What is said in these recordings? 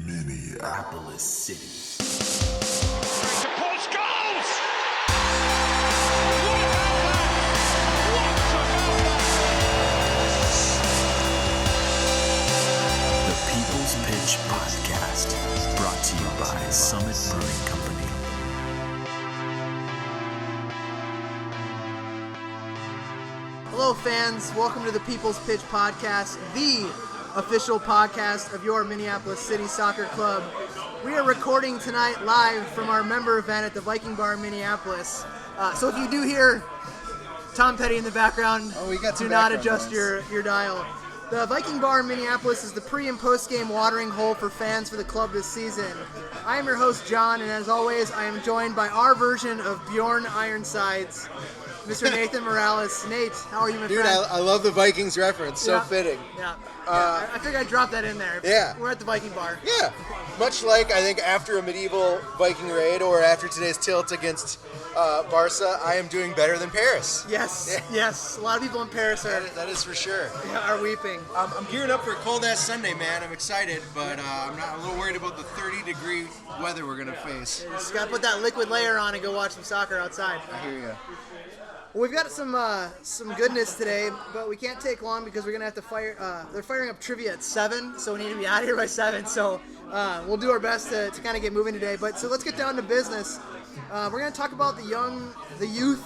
Minneapolis City. Post goals! What about that? The People's Pitch Podcast, brought to you by Summit Brewing Company. Hello fans, welcome to the People's Pitch Podcast, the official podcast of your Minneapolis City Soccer Club. We are recording tonight live from our member event at the Viking Bar in Minneapolis. So if you do hear Tom Petty in the background, do not adjust your dial. The Viking Bar in Minneapolis is the pre- and post-game watering hole for fans for the club this season. I am your host, John, and as always, I am joined by our version of Bjorn Ironsides, Mr. Nathan Morales. Nate, how are you, my friend? Dude, I love the Vikings reference. So fitting. Yeah. I figured I'd drop that in there. Yeah. We're at the Viking Bar. Yeah. Much like, I think, after a medieval Viking raid or after today's tilt against Barca, I am doing better than Paris. Yes. Yes. A lot of people in Paris are That is for sure. weeping. I'm gearing up for a cold-ass Sunday, man. I'm excited, but I'm a little worried about the 30-degree weather we're going to face. Just got to put that liquid layer on and go watch some soccer outside. I hear you. Well, we've got some goodness today, but we can't take long because we're going to have to fire. They're firing up trivia at 7, so we need to be out of here by 7. So we'll do our best to kind of get moving today. But so let's get down to business. We're going to talk about the youth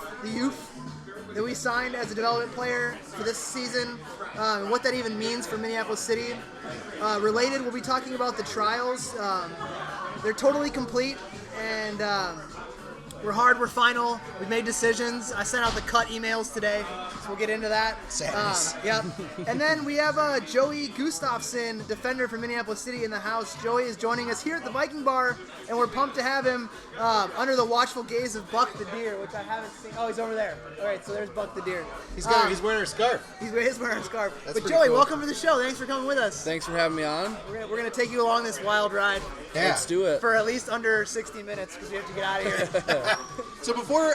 that we signed as a development player for this season, and what that even means for Minneapolis City. Related, we'll be talking about the trials. They're totally complete, and we're hard, we're final, we've made decisions. I sent out the cut emails today, so we'll get into that. Sadness. Yep. And then we have Joey Gustafson, defender from Minneapolis City, in the house. Joey is joining us here at the Viking Bar, and we're pumped to have him under the watchful gaze of Buck the Deer, which I haven't seen. Oh, he's over there. All right, so there's Buck the Deer. He's wearing a scarf. He's wearing a scarf. That's but pretty Joey, cool. welcome to the show. Thanks for coming with us. Thanks for having me on. We're gonna take you along this wild ride Yeah. Let's do it. for at least under 60 minutes because we have to get out of here. So before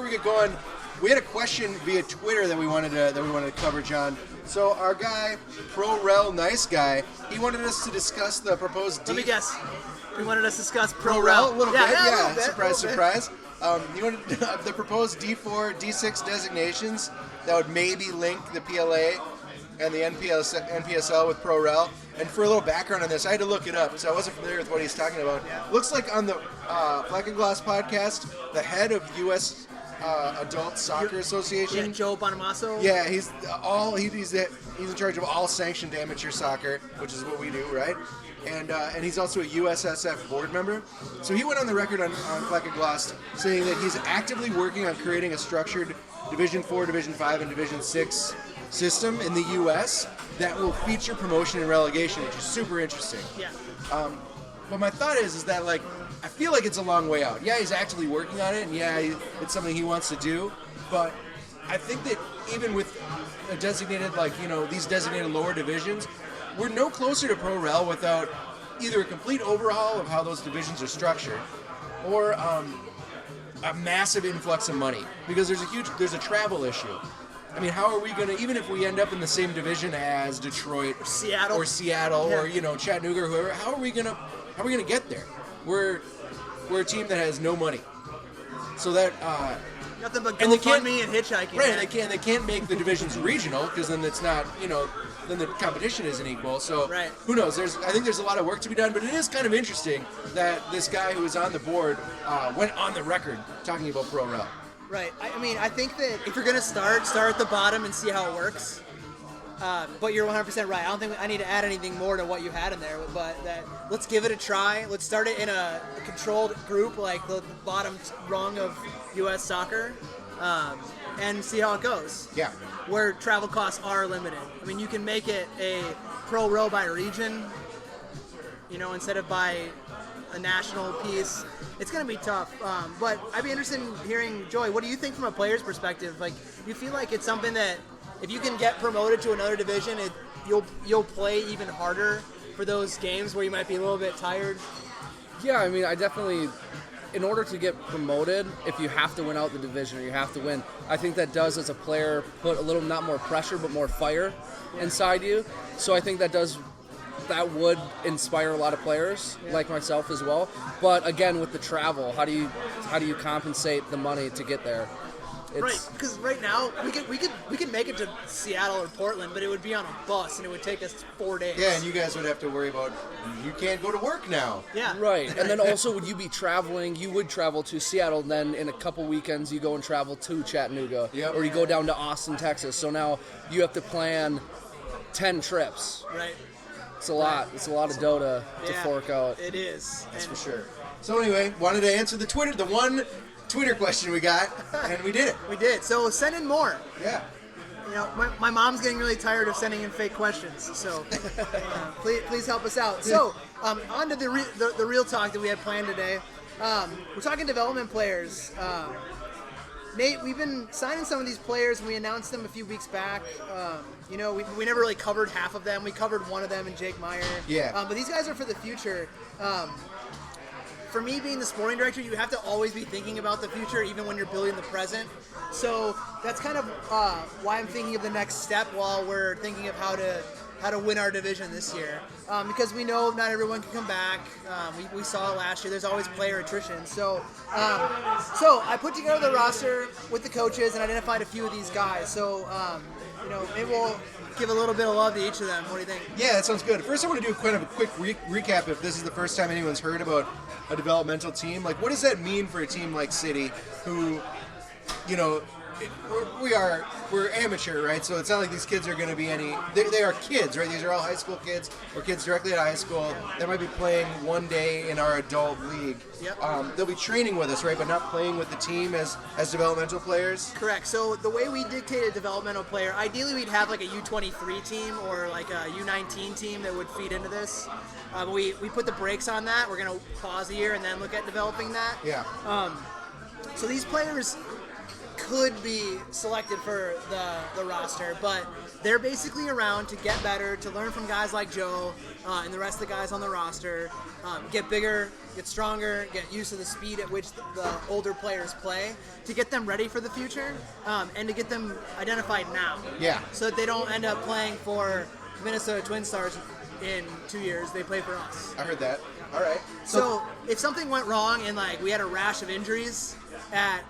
we get going, we had a question via Twitter that we wanted to cover, John. So our guy, ProRel Nice Guy, he wanted us to discuss the proposed. Let me guess. He wanted us to discuss ProRel a little bit. a little bit, Surprise, a little bit. surprise. He wanted the proposed D4, D6 designations that would maybe link the PLA and the NPSL with ProRel. And for a little background on this, I had to look it up, so I wasn't familiar with what he's talking about. Looks like on the Black and Glass podcast, the head of U.S. Adult Soccer Association. Yeah, Joe Bonamasso. Yeah, he's in charge of all sanctioned amateur soccer, which is what we do, right? And he's also a USSF board member. So he went on the record on Black and Glass saying that he's actively working on creating a structured Division 4, Division 5, and Division 6 system in the U.S. that will feature promotion and relegation, which is super interesting. Yeah. But my thought is that, like, I feel like it's a long way out. Yeah, he's actively working on it, and yeah, it's something he wants to do. But I think that even with a designated, these designated lower divisions, we're no closer to ProRel without either a complete overhaul of how those divisions are structured, or a massive influx of money, because there's a travel issue. I mean, how are we going to, even if we end up in the same division as Detroit Or Seattle, or Chattanooga or whoever, how are we going to get there? We're a team that has no money. So that Nothing but and they can't- GoFundMe and hitchhiking. right, man. they can't make the divisions regional, because then it's not, then the competition isn't equal. So Right. who knows? I think there's a lot of work to be done, but it is kind of interesting that this guy who was on the board went on the record talking about ProRel. Right. I mean, I think that if you're going to start at the bottom and see how it works. But you're 100% right. I don't think I need to add anything more to what you had in there. But let's give it a try. Let's start it in a controlled group, like the bottom rung of U.S. soccer, and see how it goes. Yeah. Where travel costs are limited. I mean, you can make it a pro-row by region, instead of by a national piece. It's going to be tough, but I'd be interested in hearing, Joey, what do you think from a player's perspective? Like, do you feel like it's something that if you can get promoted to another division, you'll play even harder for those games where you might be a little bit tired? Yeah, I mean, I definitely, in order to get promoted, if you have to win out the division or you have to win, I think that does, as a player, put a little, not more pressure, but more fire inside you. So I think that does that would inspire a lot of players like myself as well. But again, with the travel, how do you compensate the money to get there? Right, because right now we could make it to Seattle or Portland, but it would be on a bus and it would take us 4 days. Yeah, and you guys would have to worry about you can't go to work now. Yeah. Right, and then also would you be traveling? You would travel to Seattle, and then in a couple weekends you go and travel to Chattanooga, Yep. or you go down to Austin, Texas. So now you have to plan 10 trips. Right. It's a lot. It's a lot of dough to Yeah, fork out. It is. That's And for sure. So anyway, wanted to answer the one Twitter question we got, and we did it. we did. So send in more. Yeah. You know, my mom's getting really tired of sending in fake questions, so please help us out. So, on to the real talk that we had planned today. We're talking development players. Nate, we've been signing some of these players, and we announced them a few weeks back. You know, we never really covered half of them. We covered one of them in Jake Meyer. Yeah. But these guys are for the future. For me, being the sporting director, you have to always be thinking about the future, even when you're building the present. So that's kind of why I'm thinking of the next step while we're thinking of how to win our division this year. Because we know not everyone can come back. We saw it last year. There's always player attrition. So I put together the roster with the coaches and identified a few of these guys. So you know, maybe we'll give a little bit of love to each of them. What do you think? Yeah, that sounds good. First, I want to do kind of a quick recap if this is the first time anyone's heard about a developmental team. Like, what does that mean for a team like City who, you know, we're amateur, right? So it's not like these kids are going to be they are kids, right? These are all high school kids or kids directly out of high school that might be playing one day in our adult league. Yep. They'll be training with us, right? But not playing with the team as developmental players. Correct. So the way we dictate a developmental player, ideally we'd have like a U23 team or like a U19 team that would feed into this. But we put the brakes on that. We're going to pause a year and then look at developing that. Yeah. So these players could be selected for the roster, but they're basically around to get better, to learn from guys like Joe and the rest of the guys on the roster, get bigger, get stronger, get used to the speed at which the older players play, to get them ready for the future, and to get them identified now. Yeah. So that they don't end up playing for Minnesota Twin Stars in 2 years. They play for us. I heard that. All right. So if something went wrong and like we had a rash of injuries at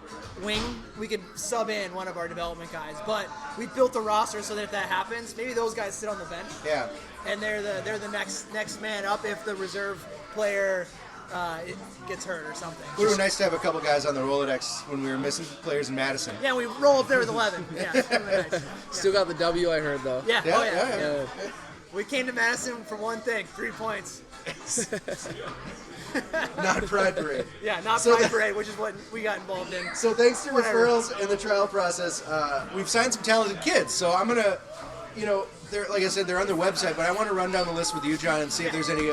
wing, we could sub in one of our development guys. But we built a roster so that if that happens, maybe those guys sit on the bench. Yeah. And they're the next man up if the reserve player it gets hurt or something. It would have been nice to have a couple guys on the Rolodex when we were missing players in Madison. Yeah, we roll up there with 11. Yeah, it's really nice. Still got the W, I heard, though. Yeah. Yeah, Oh yeah. yeah. We came to Madison for one thing: 3 points. Not Pride Parade. Yeah, not So Pride that- Parade, which is what we got involved in. So thanks to Whatever. referrals and the trial process, we've signed some talented kids. So I'm gonna, you know, they're like I said, they're on their website, but I want to run down the list with you, John, and see if there's any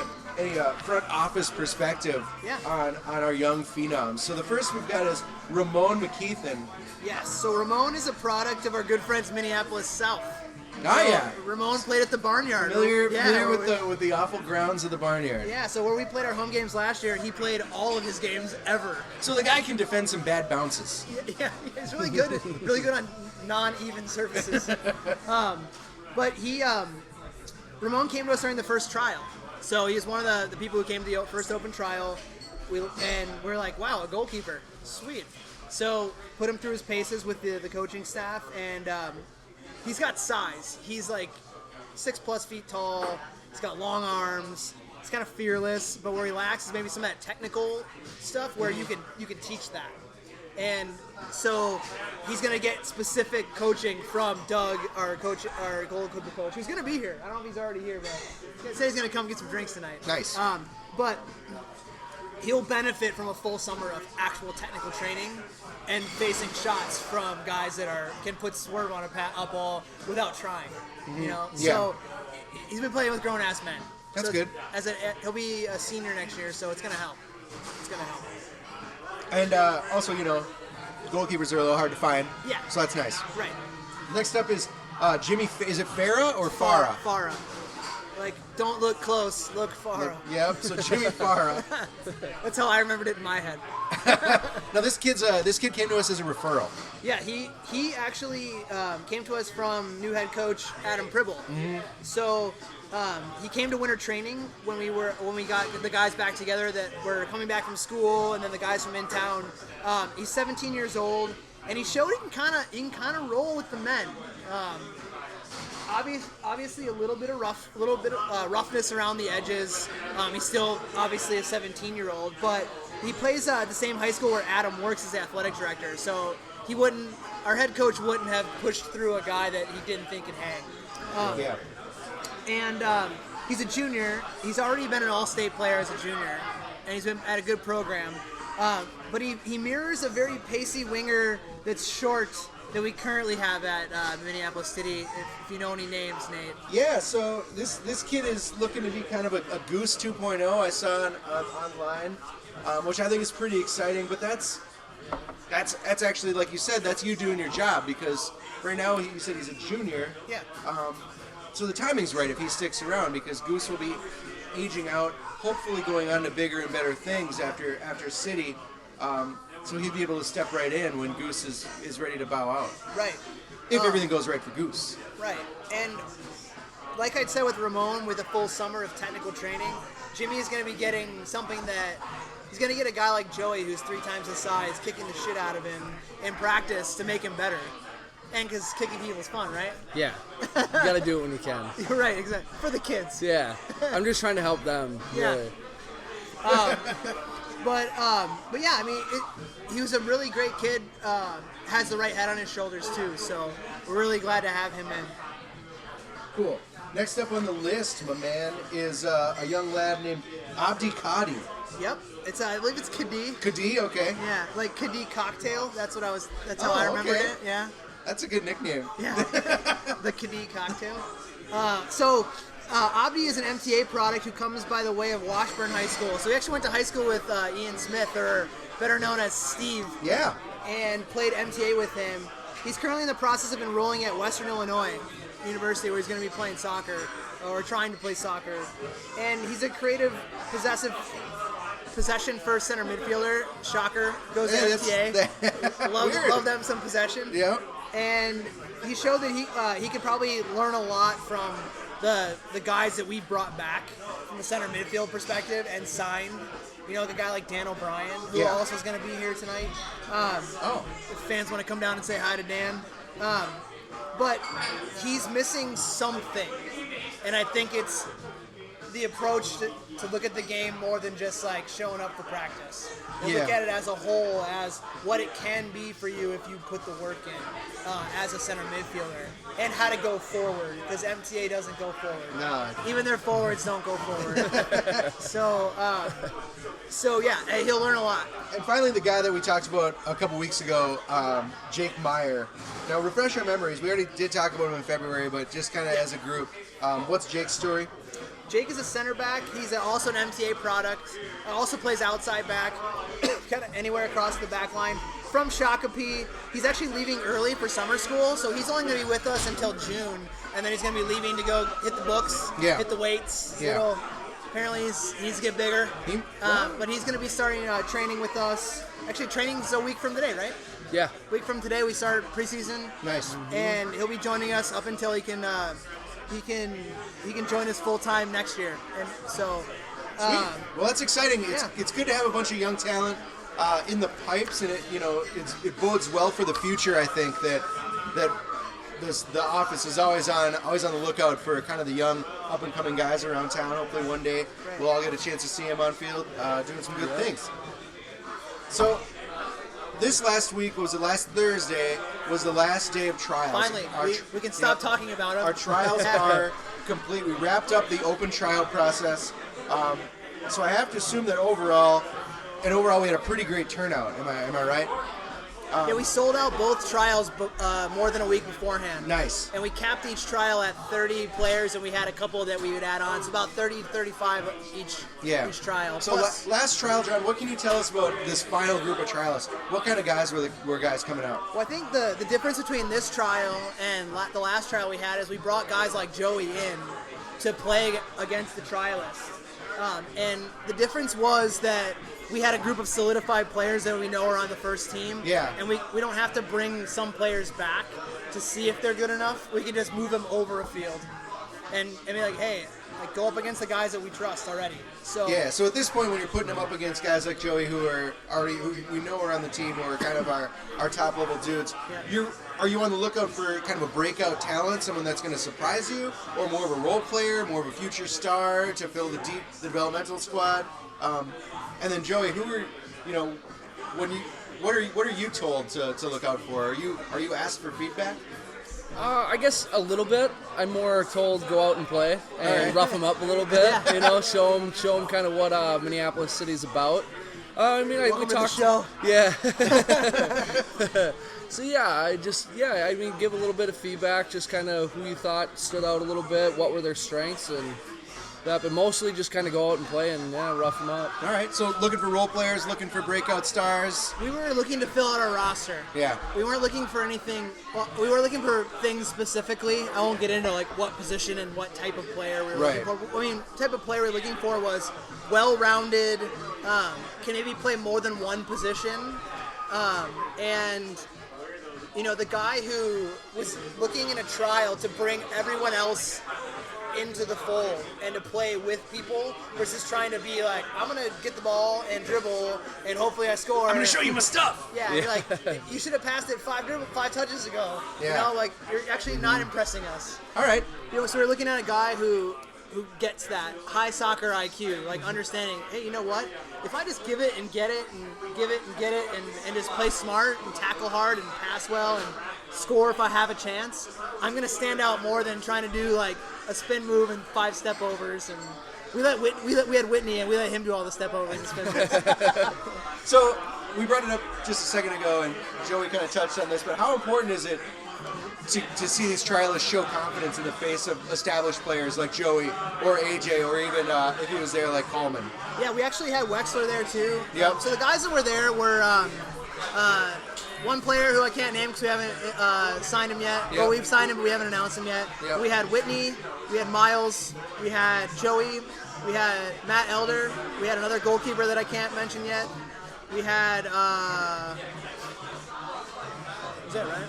front office perspective on our young phenoms. So the first we've got is Ramon McKeithen. Yes, so Ramon is a product of our good friends Minneapolis South. Oh So yeah, Ramon played at the Barnyard. familiar Yeah, with the awful grounds of the Barnyard. Yeah, so where we played our home games last year, he played all of his games ever. So the guy can defend some bad bounces. Yeah, he's really good on non-even surfaces. But Ramon came to us during the first trial. So he's one of the people who came to the first open trial. And we're like, wow, a goalkeeper, sweet. So put him through his paces with the coaching staff, and he's got size. He's like 6+ feet tall. He's got long arms. He's kind of fearless, but where he lacks is maybe some of that technical stuff where you can teach that. And so he's gonna get specific coaching from Doug, our goalkeeper coach, who's gonna be here. I don't know if he's already here, but he said he's gonna come get some drinks tonight. Nice. But he'll benefit from a full summer of actual technical training and facing shots from guys that can put swerve on a ball without trying. You know, Yeah. so he's been playing with grown ass men. That's So good. He'll be a senior next year, so it's gonna help. It's gonna help. And also, you know, goalkeepers are a little hard to find. Yeah. So that's nice. Right. Next up is Jimmy. Is it Farah or Farah? Farah. Like, don't look close, look Farah. Yep. So Jimmy Farah. That's how I remembered it in my head. Now this kid came to us as a referral. Yeah, he actually came to us from new head coach Adam Pribble. So He came to winter training when we got the guys back together that were coming back from school, and then the guys from in town. He's 17 years old, and he showed he can kind of roll with the men. Obviously a little bit of roughness around the edges. He's still obviously a 17-year-old, but he plays at the same high school where Adam works as the athletic director. So our head coach wouldn't have pushed through a guy that he didn't think could hang. And he's a junior. He's already been an all-state player as a junior, and he's been at a good program. But he mirrors a very pacey winger that's short that we currently have at Minneapolis City, if you know any names, Nate. Yeah, so this kid is looking to be kind of a Goose 2.0. I saw online, which I think is pretty exciting. But that's actually, like you said, that's you doing your job, because right now you said he's a junior. Yeah. So the timing's right if he sticks around, because Goose will be aging out, hopefully going on to bigger and better things after City. So he'd be able to step right in when Goose is ready to bow out. Right. If everything goes right for Goose. Right. And like I'd said with Ramon, with a full summer of technical training, Jimmy is going to be getting something that he's going to get a guy like Joey, who's 3 times his size, kicking the shit out of him in practice to make him better. And because kicking people is fun, right? Yeah. You got to do it when you can. You're right, exactly. For the kids. Yeah. I'm just trying to help them. Yeah. Really. But yeah, I mean, he was a really great kid. Has the right head on his shoulders too. So we're really glad to have him in. Cool. Next up on the list, my man, is a young lad named Abdi Kadi. Yep. I believe it's Kadi. Kadi, okay. Yeah, like Kadi cocktail. That's how I remembered okay. it. Yeah. That's a good nickname. Yeah. The Kadi cocktail. Abdi is an MTA product who comes by the way of Washburn High School. So he actually went to high school with Ian Smith, or better known as Steve. Yeah. And played MTA with him. He's currently in the process of enrolling at Western Illinois University, where he's going to be playing soccer, or trying to play soccer. And he's a creative, possession-first center midfielder. Shocker. Goes to MTA. Love them some possession. Yeah. And he showed that he could probably learn a lot from the guys that we brought back from the center midfield perspective and signed. You know, the guy like Dan O'Brien, who also is going to be here tonight. If fans want to come down and say hi to Dan. But he's missing something. And I think it's the approach to look at the game more than just like showing up for practice. And look at it as a whole, as what it can be for you if you put the work in as a center midfielder, and how to go forward, because MTA doesn't go forward. No. Even their forwards don't go forward. So yeah, he'll learn a lot. And finally, the guy that we talked about a couple weeks ago, Jake Meyer. Now, refresh our memories. We already did talk about him in February, but just kind of as a group, what's Jake's story? Jake is a center back. He's also an MTA product. Also plays outside back, kind of anywhere across the back line. From Shakopee. He's actually leaving early for summer school, so he's only going to be with us until June, and then he's going to be leaving to go hit the books, hit the weights. Apparently he needs to get bigger. But he's going to be starting training with us. Actually, training's a week from today, right? Yeah. Week from today we start preseason. Nice. And he'll be joining us up until he can join us full time next year. And so well, that's exciting. It's good to have a bunch of young talent in the pipes, and it bodes well for the future. I think that the office is always on the lookout for kind of the young up and coming guys around town. Hopefully one day we'll all get a chance to see him on field doing some good things. So this last week last Thursday was the last day of trials. Finally, we can stop talking about them. Our trials are complete. We wrapped up the open trial process. So I have to assume that overall we had a pretty great turnout. Am I right? Yeah, we sold out both trials more than a week beforehand. Nice. And we capped each trial at 30 players, and we had a couple that we would add on. So about 30 to 35 each trial. So last trial, John, what can you tell us about this final group of trialists? What kind of guys were guys coming out? Well, I think the difference between this trial and the last trial we had is we brought guys like Joey in to play against the trialists. And the difference was that we had a group of solidified players that we know are on the first team. Yeah. And we don't have to bring some players back to see if they're good enough. We can just move them over a field. and be like, hey, like go up against the guys that we trust already. So Yeah, so at this point, when you're putting them up against guys like Joey, who we know are on the team, who are kind of our top level dudes, are you on the lookout for kind of a breakout talent, someone that's going to surprise you, or more of a role player, more of a future star to fill the developmental squad? And then Joey, what are you told to look out for? Are you asked for feedback? I guess a little bit. I'm more told go out and play and rough them up a little bit. Show them kind of what Minneapolis City's about. We talked. Show. Yeah. So give a little bit of feedback, just kind of who you thought stood out a little bit, what were their strengths, and that. But mostly just kind of go out and play and rough them up. All right. So looking for role players, looking for breakout stars. We were looking to fill out our roster. Yeah. We weren't looking for anything. Well, we were looking for things specifically. I won't get into like what position and what type of player we were looking for. I mean, type of player we were looking for was well-rounded. Can maybe play more than one position, and the guy who was looking in a trial to bring everyone else into the fold and to play with people versus trying to be like, I'm going to get the ball and dribble and hopefully I score. I'm going to show you my stuff. Yeah, you're like, you should have passed it five touches ago. Yeah. You're actually not impressing us. All right. So we're looking at a guy who gets that high soccer IQ, like understanding, hey, you know what? If I just give it and get it and give it and get it and just play smart and tackle hard and pass well and score if I have a chance, I'm going to stand out more than trying to do like a spin move and 5 step overs. And we had Whitney and we let him do all the step overs and spin moves. So we brought it up just a second ago, and Joey kind of touched on this, but how important is it to see these trialists show confidence in the face of established players like Joey or AJ or even if he was there like Coleman? Yeah, we actually had Wexler there too. Yep. So the guys that were there were one player who I can't name because we haven't signed him yet. Yep. Well, we've signed him, but we haven't announced him yet. Yep. We had Whitney, we had Miles, we had Joey, we had Matt Elder, we had another goalkeeper that I can't mention yet. We had, is that right?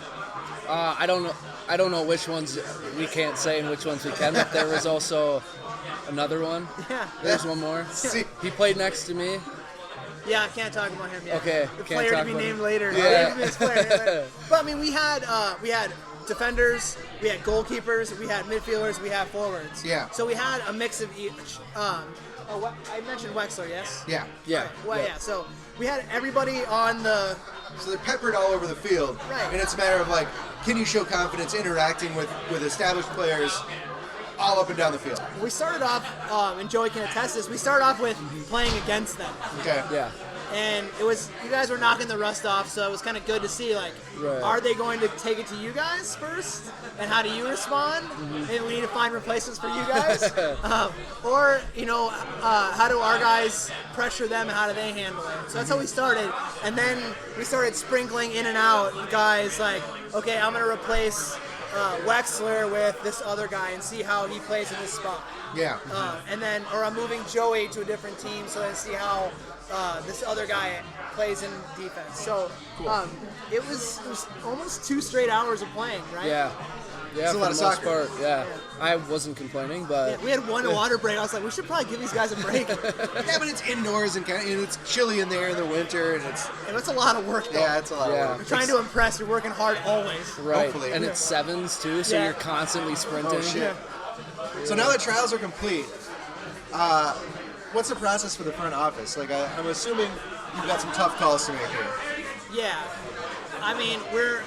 I don't know which ones we can't say and which ones we can, but there was also another one. Yeah. There's one more. See, He played next to me. Yeah, I can't talk about him yet. Okay, The can't player talk to be about named him. later. Yeah. But I mean, we had defenders, we had goalkeepers, we had midfielders, we had forwards. Yeah. So we had a mix of each. I mentioned Wexler, yes? yeah. Yeah. Well, yeah. So we had everybody on the. So they're peppered all over the field. Right. And it's a matter of like, can you show confidence interacting with established players all up and down the field? We started off, and Joey can attest this. We started off with playing against them, Okay. Yeah. and it was you guys were knocking the rust off. So it was kind of good to see like, Right. are they going to take it to you guys first, and how do you respond? Maybe we need to find replacements for you guys, or how do our guys pressure them? And how do they handle it? So that's how we started, and then we started sprinkling in and out guys like, okay, I'm going to replace Wexler with this other guy and see how he plays in this spot. Yeah. Or I'm moving Joey to a different team so I see how this other guy plays in defense. So it was almost 2 straight hours of playing, right? Yeah. Yeah, It's a for lot the of most soccer. part, yeah. I wasn't complaining, but Yeah, we had one water break. I was like, we should probably give these guys a break. Yeah, but it's indoors and it's chilly in there in the winter, and it's And it's a lot of work, though. it's a lot Yeah. of You're work. trying to impress. You're working hard always. right. Hopefully. And it's sevens too, so Yeah. you're constantly sprinting. Oh shit. So now that trials are complete, what's the process for the front office? Like, I'm assuming you've got some tough calls to make here. Yeah. I mean, we're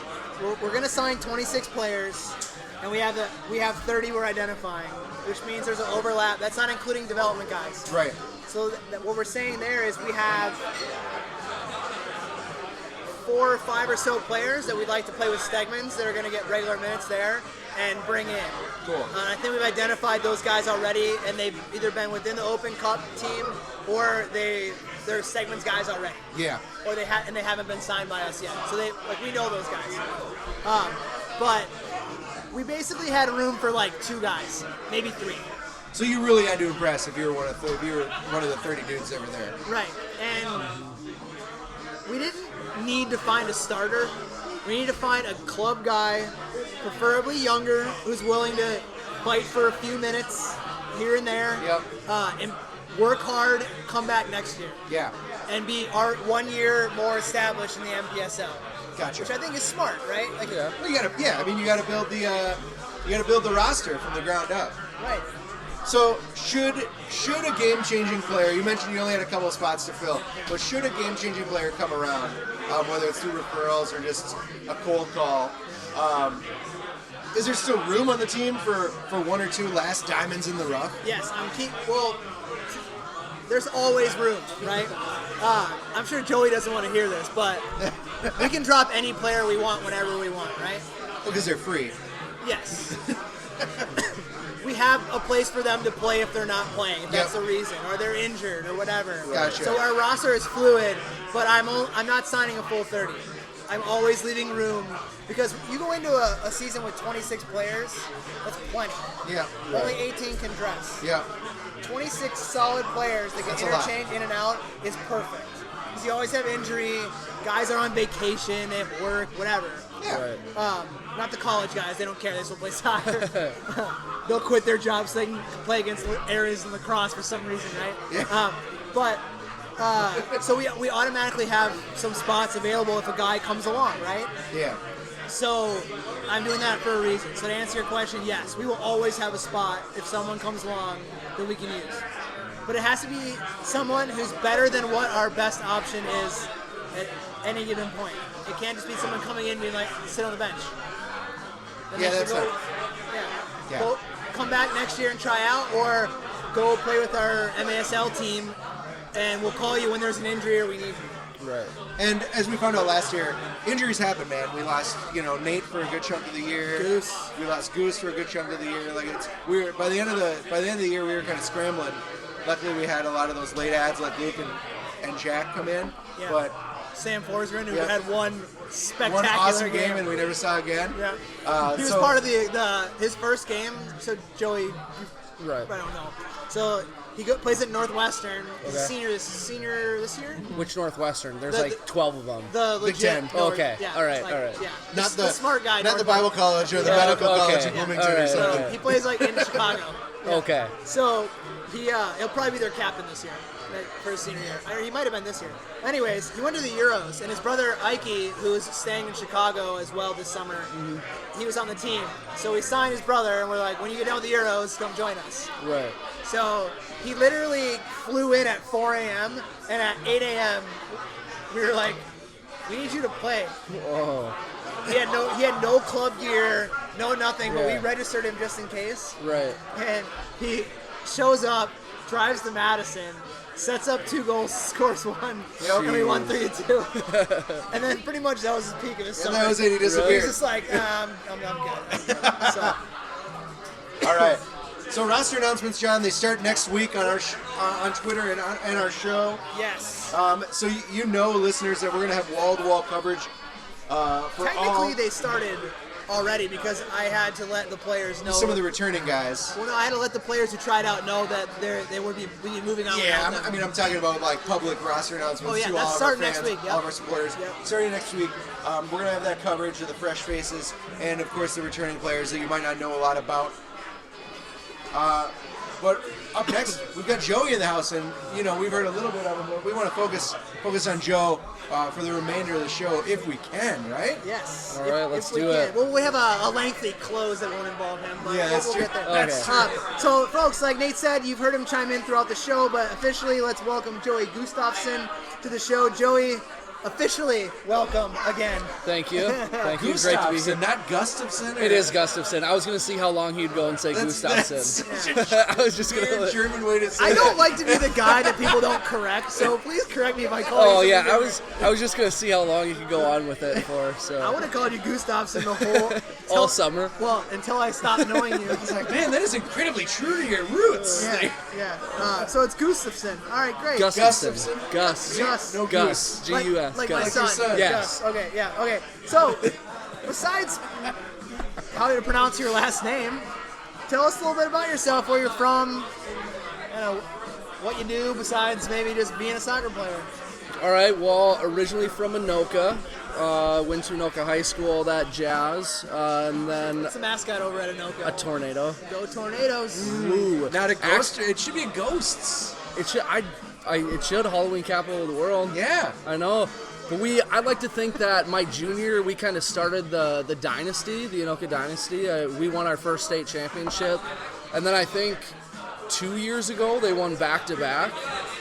going to sign 26 players, and we have 30 we're identifying, which means there's an overlap. That's not including development guys. Right. So what we're saying there is we have 4 or 5 or so players that we'd like to play with Stegmans that are going to get regular minutes there and bring in. Cool. I think we've identified those guys already, and they've either been within the Open Cup team or they're Stegmans guys already. Yeah. Or they haven't been signed by us yet. So we know those guys. But we basically had room for like 2 guys, maybe 3. So you really had to impress if you were one of the 30 dudes that were there. Right. And we didn't need to find a starter. We need to find a club guy, preferably younger, who's willing to fight for a few minutes here and there. Yep. And work hard, come back next year. Yeah. And be 1 year more established in the MPSL. Gotcha. Which I think is smart, right? Like, Yeah. Well, you gotta build the roster from the ground up. Right. So should a game-changing player, you mentioned you only had a couple of spots to fill, but should a game-changing player come around, whether it's through referrals or just a cold call, is there still room on the team for one or two last diamonds in the rough? Yes, well, there's always room, right? I'm sure Joey doesn't want to hear this, but we can drop any player we want whenever we want, right? Because they're free. Yes. We have a place for them to play if they're not playing, if that's the reason, or they're injured or whatever. Gotcha. So our roster is fluid, but I'm not signing a full 30. I'm always leaving room because you go into a season with 26 players, that's plenty. Yeah. Only 18 can dress. Yeah. 26 solid players that can That's a lot. interchange in and out is perfect. Because you always have injury, guys are on vacation, they have work, whatever. Yeah. Right. Not the college guys, they don't care, they just want to play soccer. They'll quit their jobs so they can play against areas in lacrosse for some reason, right? Yeah. So we automatically have some spots available if a guy comes along, right? Yeah. So I'm doing that for a reason. So to answer your question, yes, we will always have a spot if someone comes along that we can use. But it has to be someone who's better than what our best option is at any given point. It can't just be someone coming in and being like, sit on the bench. Then Yeah, they should that's go, not- Yeah. Go, come back next year and try out, or go play with our MASL team, and we'll call you when there's an injury or we need you. Right. And as we found out last year, injuries happen, man. We lost, Nate for a good chunk of the year. Goose. We lost Goose for a good chunk of the year. By the end of the year, we were kind of scrambling. Luckily, we had a lot of those late ads like Luke and Jack come in. Yeah. But Sam Forsgren, who Yeah. had one spectacular one awesome game and we never saw again. Yeah. He was part of his first game. So Joey, Right. I don't know. So he plays at Northwestern. He's a Okay. senior this year. Which Northwestern? There's The- like 12 of them. The Big legit. Ten. North- Okay. Yeah, All right, like, all right. Yeah. Not the smart guy. not the Northwestern. Bible college or the Yeah, medical okay. college in Yeah. Bloomington All or right, something. all right. He plays like in Chicago. Yeah. Okay. So he'll probably be their captain this year, like, for his senior year. Or he might have been this year. Anyways, he went to the Euros, and his brother Ike, who is staying in Chicago as well this summer, he was on the team. So we signed his brother, and we're like, when you get done with the Euros, come join us. Right. So he literally flew in at 4 a.m., and at 8 a.m., we were like, we need you to play. Oh. He had no club gear, no nothing, but we Yeah. registered him just in case. Right. And he shows up, drives to Madison, sets up 2 goals, scores 1, and we won 3-2. And then pretty much that was the peak of his summer. And that was it. He He was disappeared. just like, I'm good. So, All right. So roster announcements, John. They start next week on our on Twitter and our show. yes. So you know, listeners, that we're gonna have wall-to-wall coverage for all Technically, they started already because I had to let the players know. some of the returning guys. Well, no, I had to let the players who tried out know that they would be moving on. Yeah, without them. I'm talking about like public roster announcements Oh, yeah, to that's all of our starting fans, next week, yep. all of our supporters. Yep. Starting next week, we're gonna have that coverage of the fresh faces and of course the returning players that you might not know a lot about. But up next, we've got Joey in the house, and we've heard a little bit of him, but we want to focus on Joe for the remainder of the show if we can, right? Yes. All right, let's if we do can. it. Well, we have a lengthy close that won't involve him. But Yeah, that's we'll true. get there. That's true. So, folks, like Nate said, you've heard him chime in throughout the show, but officially, let's welcome Joey Gustafsson to the show. Joey, officially welcome again. Thank you. Thank you. Great to be Gustafsson, here. not Gustafsson. It is Gustafsson. I was going to see how long he'd go and say That's Gustafsson. I was just going weird to. German way to say I don't that. like to be the guy that people don't correct, so please correct me if I call Oh you yeah, something I different. was just going to see how long you could go on with it for. I So would have called you Gustafsson the whole all summer. Well, until I stopped knowing you. It's like, man, that is incredibly true to your roots. Yeah. So it's Gustafsson. All right, great. Gustafsson. Gustafsson. Gus. Gus. No Gus. goose. G-U-S. Like my Gus. son. Like your son. Yes. Gus. Okay, yeah, okay. So, besides how to pronounce your last name, tell us a little bit about yourself, where you're from, what you do besides maybe just being a soccer player. All right. Well, originally from Anoka, went to Anoka High School, all that jazz, and then What's the mascot over at Anoka? a tornado. Go Tornadoes. Ooh. Not a ghost. It should be ghosts. It should. It should Halloween capital of the world. Yeah. I know. But I'd like to think that my junior year, we kind of started the dynasty, the Anoka dynasty. We won our first state championship. And then I think 2 years ago, they won back-to-back,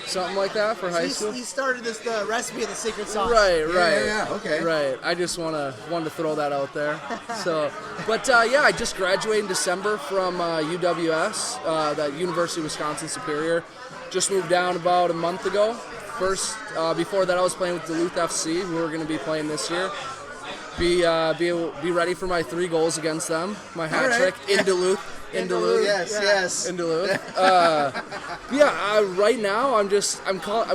something like that for high school. He started the recipe of the secret sauce. Right. Yeah, okay. Right. I just wanted to throw that out there. So, but I just graduated in December from UWS, the University of Wisconsin Superior. Just moved down about a month ago. First, before that, I was playing with Duluth FC, who we're going to be playing this year. Be ready for my 3 goals against them. My hat trick in Duluth. In Duluth. Yes. In Duluth. Right now I'm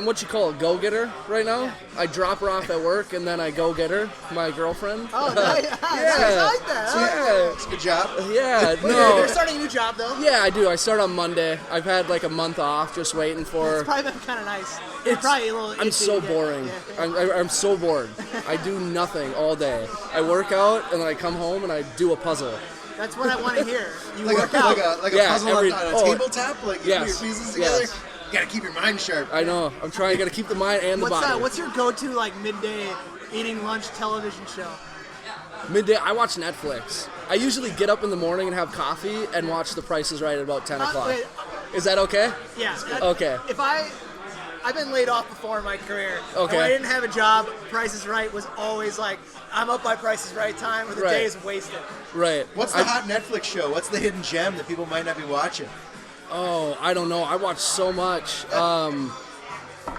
what you call a go-getter right now. I drop her off at work and then I go get her, my girlfriend. Oh, nice. I like that. It's a good job. Yeah, no. You're starting a new job, though? Yeah, I do. I start on Monday. I've had like a month off just waiting for... It's probably been kind of nice. It's probably a little I'm so boring. Yeah. I'm so bored. I do nothing all day. I work out and then I come home and I do a puzzle. That's what I want to hear. You Like work a out. puzzle on a tabletop? Like you Yes, put your pieces together? yes. You gotta keep your mind sharp. I know. I'm trying. I got to keep the mind and the body. What's your go-to like midday eating lunch television show? Midday, I watch Netflix. I usually get up in the morning and have coffee and watch The Price is Right at about 10 o'clock. Wait, Is that okay? yeah. Okay. If I've been laid off before in my career. Okay. When I didn't have a job, Price is Right was always like, I'm up by Price is Right time, or the Right. day is wasted. Right. What's the hot Netflix show? What's the hidden gem that people might not be watching? Oh, I don't know. I watch so much.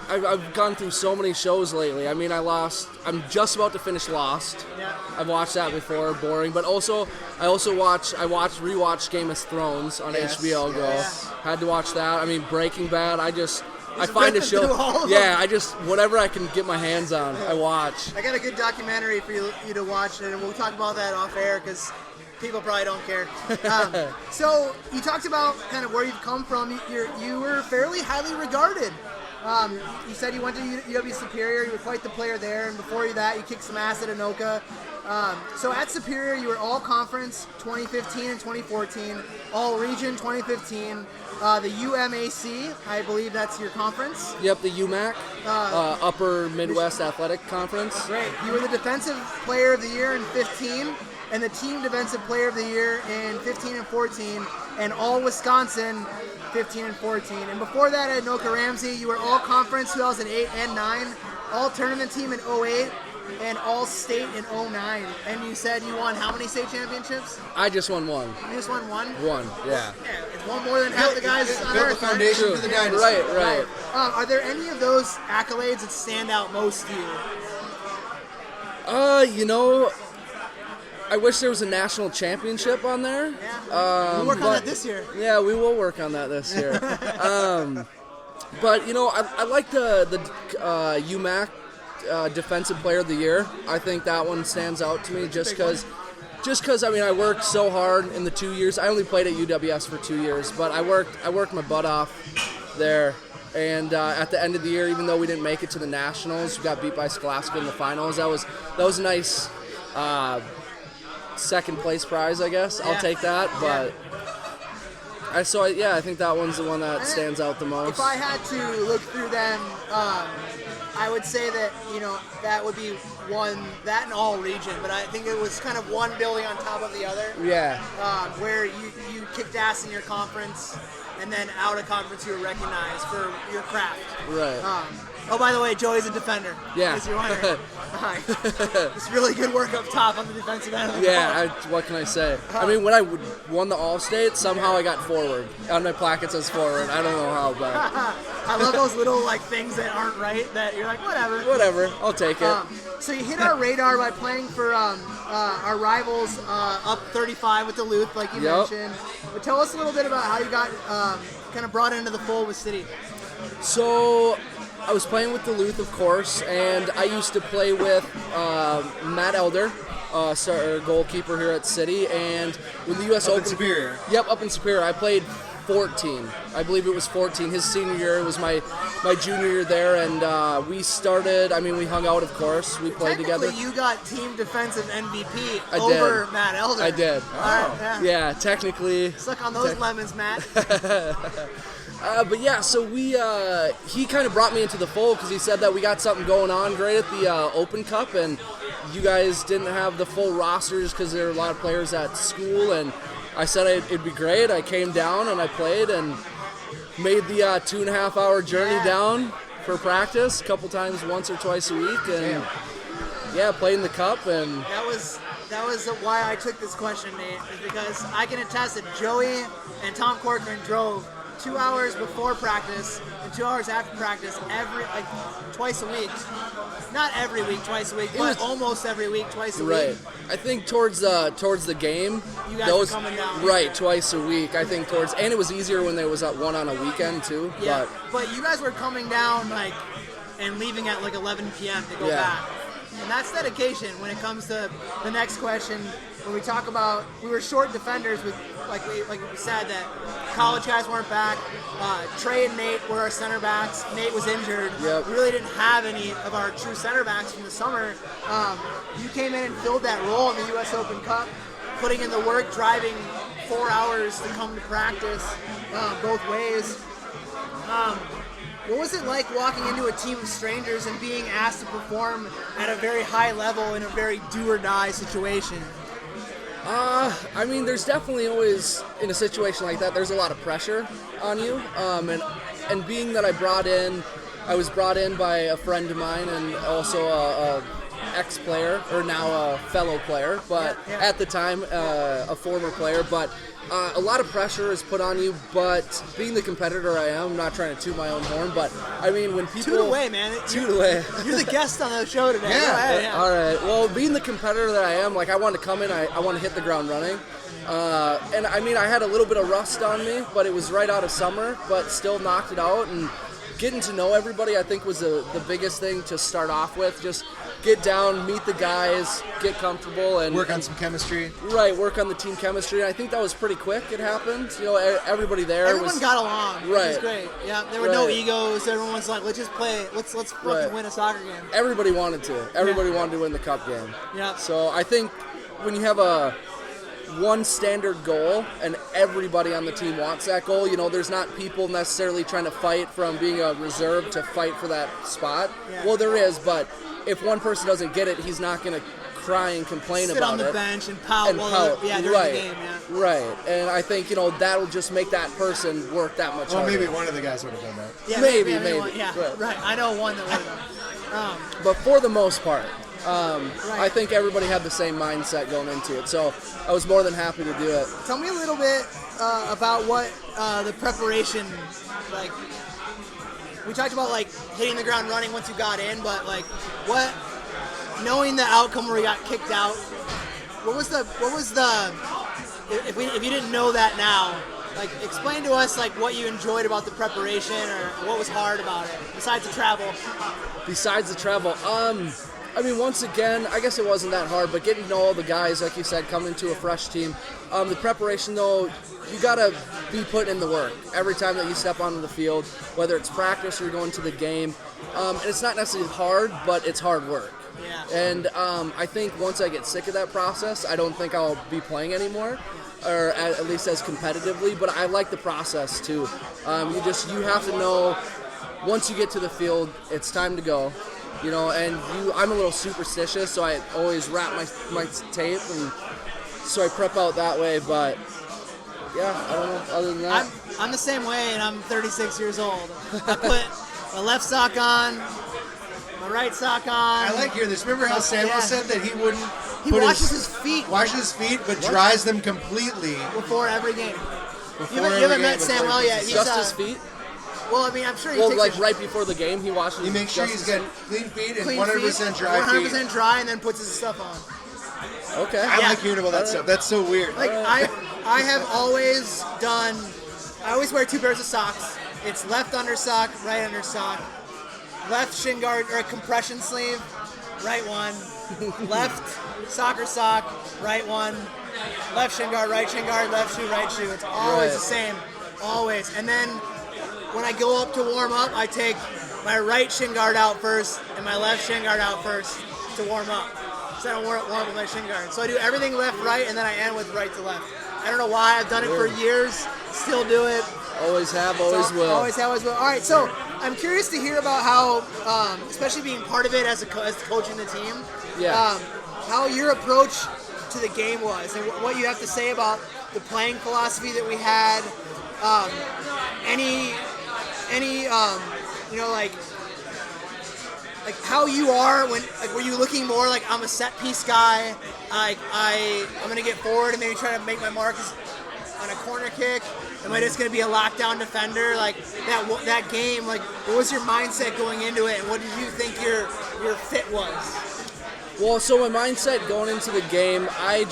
I've gone through so many shows lately. I mean, I'm just about to finish Lost. Yeah. I've watched that before, boring. But also, rewatched Game of Thrones on Yes, HBO Go. yes. Had to watch that. I mean, Breaking Bad. I find a ripping show. through all of Yeah, whatever I can get my hands on, I watch. I got a good documentary for you to watch, and we'll talk about that off air because people probably don't care. So you talked about kind of where you've come from. You were fairly highly regarded. You said you went to UW Superior. You were quite the player there, and before that, you kicked some ass at Anoka. So at Superior, you were All Conference 2015 and 2014, All Region 2015. The UMAC, I believe that's your conference. Yep, the UMAC, Upper Midwest Athletic Conference. Great. You were the Defensive Player of the Year in 15, and the Team Defensive Player of the Year in 15 and 14, and All Wisconsin 15 and 14. And before that at Anoka Ramsey, you were All Conference 2008 and 9, All Tournament Team in 08, and All State in 09. And you said you won how many state championships? I just won one. You just won one? One, yeah. Yeah, it's one more than half the guys on Built Earth. the foundation True. for the dynasty. Right. Are there any of those accolades that stand out most to you? I wish there was a national championship on there. Yeah. We'll work on that this year. Yeah, we will work on that this year. But I like the UMAC Defensive Player of the Year. I think that one stands out to me just because I mean I worked so hard in the 2 years. I only played at UWS for 2 years, but I worked my butt off there. And at the end of the year, even though we didn't make it to the Nationals, we got beat by Scholastica in the finals. That was a nice second place prize, I guess. I'll take that, but I think that one's the one that stands out the most. If I had to look through them, I would say that that would be one, that and All Region, but I think it was kind of one building on top of the other. Yeah. Where you kicked ass in your conference, and then out of conference you were recognized for your craft. Right. Oh, by the way, Joey's a defender. Yeah. As you're wondering. It's really good work up top on the defensive end of the Yeah, ball. what can I say? I mean, when I won the All-State, somehow I got forward. On my plaque it says forward. I don't know how, but... I love those little things that aren't right that you're like, whatever. Whatever, I'll take it. So you hit our radar by playing for our rivals up 35 with Duluth, like you mentioned. But tell us a little bit about how you got kind of brought into the fold with City. So... I was playing with Duluth, of course, and I used to play with Matt Elder, goalkeeper here at City, and with the U.S. Open. Superior. Yep, up in Superior. I played 14. I believe it was 14. His senior year was my junior year there, and we started. I mean, we hung out, of course. We played together. You got team defensive MVP I over did. Matt Elder. I did. Yeah, technically. Suck on those lemons, Matt. But yeah, so he kind of brought me into the fold because he said that we got something going on great at the Open Cup, and you guys didn't have the full rosters because there were a lot of players at school, and I said it'd be great. I came down and I played and made the 2.5-hour journey down for practice a couple times, once or twice a week, and played in the cup. And that was why I took this question, Nate, is because I can attest that Joey and Tom Corcoran drove 2 hours before practice and 2 hours after practice twice a week. Not every week, twice a week, but almost every week, twice a week. Right. I think towards the game, you guys were coming down. Right, twice a week. I think and it was easier when there was one on a weekend too. Yeah, but you guys were coming down and leaving at 11 p.m. to go back. And that's dedication when it comes to the next question. When we talk about, we were short defenders with, like we said, that college guys weren't back. Trey and Nate were our center backs. Nate was injured. Yep. We really didn't have any of our true center backs from the summer. You came in and filled that role in the U.S. Open Cup, putting in the work, driving 4 hours to come to practice both ways. What was it like walking into a team of strangers and being asked to perform at a very high level in a very do-or-die situation? I mean, there's definitely always, in a situation like that, there's a lot of pressure on you. And being that I was brought in by a friend of mine and also a ex-player, or now a fellow player, but at the time a former player. But a lot of pressure is put on you, but being the competitor I am, I'm not trying to toot my own horn, but I mean, when people... Toot away, man. Toot away. You're the guest on the show today. Yeah. All right. Well, being the competitor that I am, I want to come in, I want to hit the ground running. And I mean, I had a little bit of rust on me, but it was right out of summer, but still knocked it out. And getting to know everybody, I think, was the biggest thing to start off with. Just get down, meet the guys, get comfortable, and work on some chemistry. Right, work on the team chemistry. I think that was pretty quick. It happened. Everybody there everyone got along. Right, which was great. Yeah, there were no egos. Everyone was like, let's just play. Let's fucking win a soccer game. Everybody wanted to. Everybody wanted to win the cup game. Yeah. So I think when you have one standard goal and everybody on the team wants that goal, there's not people necessarily trying to fight from being a reserve to fight for that spot. Yeah. Well, there is, but if one person doesn't get it, he's not going to cry and complain Sit about on the it. bench and pout. During right, the game. Yeah. Right, and I think that'll just make that person work that much harder. Maybe one of the guys would have done that. Yeah, maybe. Right. I know one that would have done. But for the most part, I think everybody had the same mindset going into it, so I was more than happy to do it. Tell me a little bit about what the preparation, we talked about hitting the ground running once you got in, but what, knowing the outcome where we got kicked out, what was the if you didn't know that now, explain to us what you enjoyed about the preparation or what was hard about it besides the travel. Besides the travel, I mean, once again, I guess it wasn't that hard, but getting to know all the guys, like you said, coming to a fresh team. The preparation, though, you got to be putting in the work every time that you step onto the field, whether it's practice or you're going to the game. And it's not necessarily hard, but it's hard work. Yeah. And I think once I get sick of that process, I don't think I'll be playing anymore, or at least as competitively, but I like the process, too. You have to know, once you get to the field, it's time to go. I'm a little superstitious, so I always wrap my tape, and so I prep out that way, but yeah, I don't know, other than that. I'm the same way, and I'm 36 years old. I put my left sock on, my right sock on. I like hearing this. Remember how Samuel said that he wouldn't washes his feet, but dries them completely before every game. You haven't met Samuel yet. He's just his feet? Well, I mean, I'm sure he takes right before the game, he washes. He makes sure he's got clean feet and 100% dry 100% dry, and then puts his stuff on. Okay. I like hearing about that stuff. That's so weird. I have always done. I always wear 2 pairs of socks. It's left under sock, right under sock. Left shin guard or compression sleeve, right one. Left soccer sock, right one. Left shin guard, right shin guard, left shoe, right shoe. It's always the same. Always. And then when I go up to warm up, I take my right shin guard out first and my left shin guard out first to warm up. So I don't warm up with my shin guard. So I do everything left, right, and then I end with right to left. I don't know why. I've done it for years. Still do it. Always have, always will. Always have, always will. All right, so I'm curious to hear about how, especially being part of it as coaching the team, how your approach to the game was and what you have to say about the playing philosophy that we had. Any like how you are when, like, were you looking more like I'm a set piece guy? I'm gonna get forward and maybe try to make my marks on a corner kick. Am I just gonna be a lockdown defender? Like that game, like what was your mindset going into it, and what did you think your fit was? Well, so my mindset going into the game, I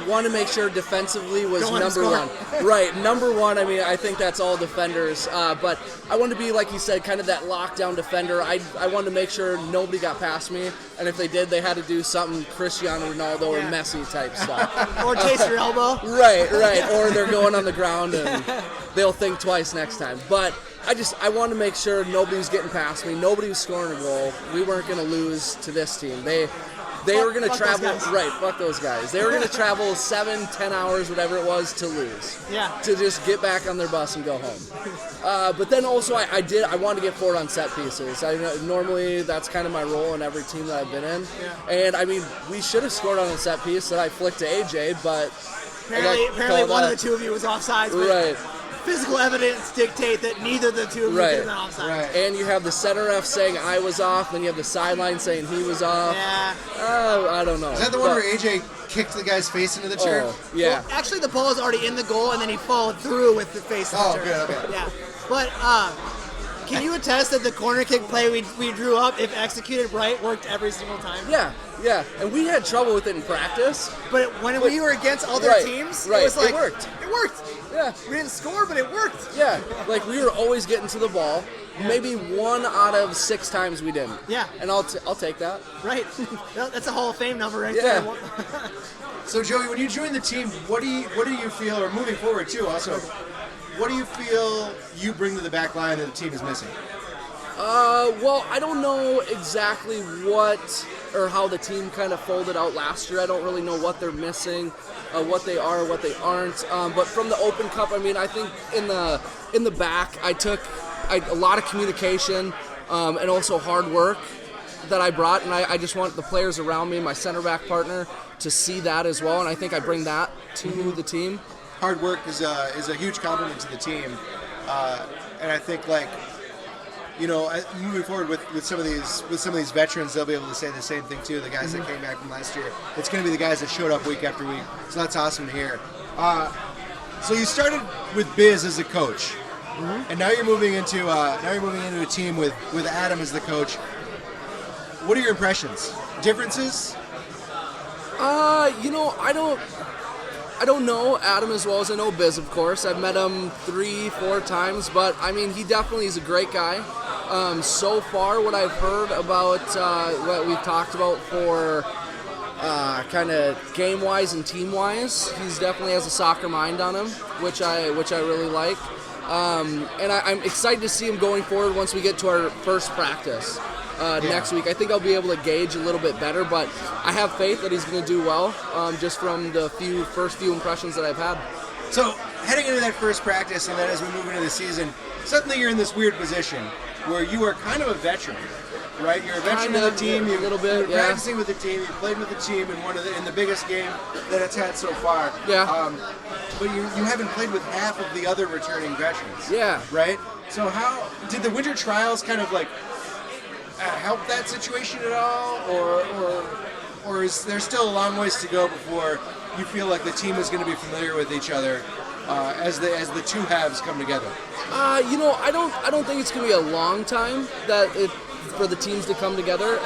want to make sure defensively was number one. Right, number one. I mean, I think that's all defenders. But I wanted to be, like you said, kind of that lockdown defender. I wanted to make sure nobody got past me, and if they did, they had to do something Cristiano Ronaldo or Messi type stuff. Or chase your elbow. Right. Or they're going on the ground and they'll think twice next time. But I wanted to make sure nobody was getting past me. Nobody was scoring a goal. We weren't going to lose to this team. They were going to travel, fuck those guys. They were going to travel 7-10 hours, whatever it was, to lose. Yeah. To just get back on their bus and go home. But then also I wanted to get forward on set pieces. Normally that's kind of my role in every team that I've been in. Yeah. And I mean, we should have scored on a set piece that I flicked to AJ, but apparently one of the two of you was offsides. Right. Physical evidence dictate that neither of the two of you did not offside. Right. And you have the center ref saying I was off, then you have the sideline saying he was off. Yeah. I don't know. Is that the one where AJ kicked the guy's face into the turf? Oh, yeah. Well, actually, the ball was already in the goal, and then he followed through with the face in the turf. Good, okay. Yeah. But can you attest that the corner kick play we drew up, if executed right, worked every single time? Yeah. And we had trouble with it in practice. But when we were against other teams, it was like... It worked. Yeah. We didn't score, but it worked. Yeah. Like, we were always getting to the ball. Yeah. Maybe 1 out of 6 times we didn't. Yeah. And I'll take that. Right. That's a Hall of Fame number right there. So, Joey, when you joined the team, what do you feel, or moving forward, too, also, what do you feel you bring to the back line that the team is missing? Well, I don't know exactly what or how the team kind of folded out last year. I don't really know what they're missing, what they are, what they aren't. But from the Open Cup, I mean, I think in the back, I took a lot of communication and also hard work that I brought, and I just want the players around me, my center back partner, to see that as well, and I think I bring that to the team. Hard work is a huge compliment to the team, and I think, like, you know, moving forward with some of these veterans, they'll be able to say the same thing too. The guys that came back from last year, it's going to be the guys that showed up week after week. So that's awesome to hear. So you started with Biz as a coach, and now you're moving into a team with Adam as the coach. What are your impressions? Differences? You know, I don't know Adam as well as I know Biz, of course. I've met him 3-4 times, but I mean, he definitely is a great guy. So far, what I've heard about what we've talked about for kind of game-wise and team-wise, he's definitely has a soccer mind on him, which I really like. And I'm excited to see him going forward once we get to our first practice. Next week. I think I'll be able to gauge a little bit better, but I have faith that he's going to do well, just from the first few impressions that I've had. So, heading into that first practice, and then as we move into the season, suddenly you're in this weird position where you are kind of a veteran, right? You're a veteran of the team. You're practicing with the team. You played with the team in the biggest game that it's had so far. Yeah. But you haven't played with half of the other returning veterans. Yeah. Right? So how did the winter trials kind of like help that situation at all, or is there still a long ways to go before you feel like the team is going to be familiar with each other as the two halves come together? You know, I don't think it's going to be a long time for the teams to come together.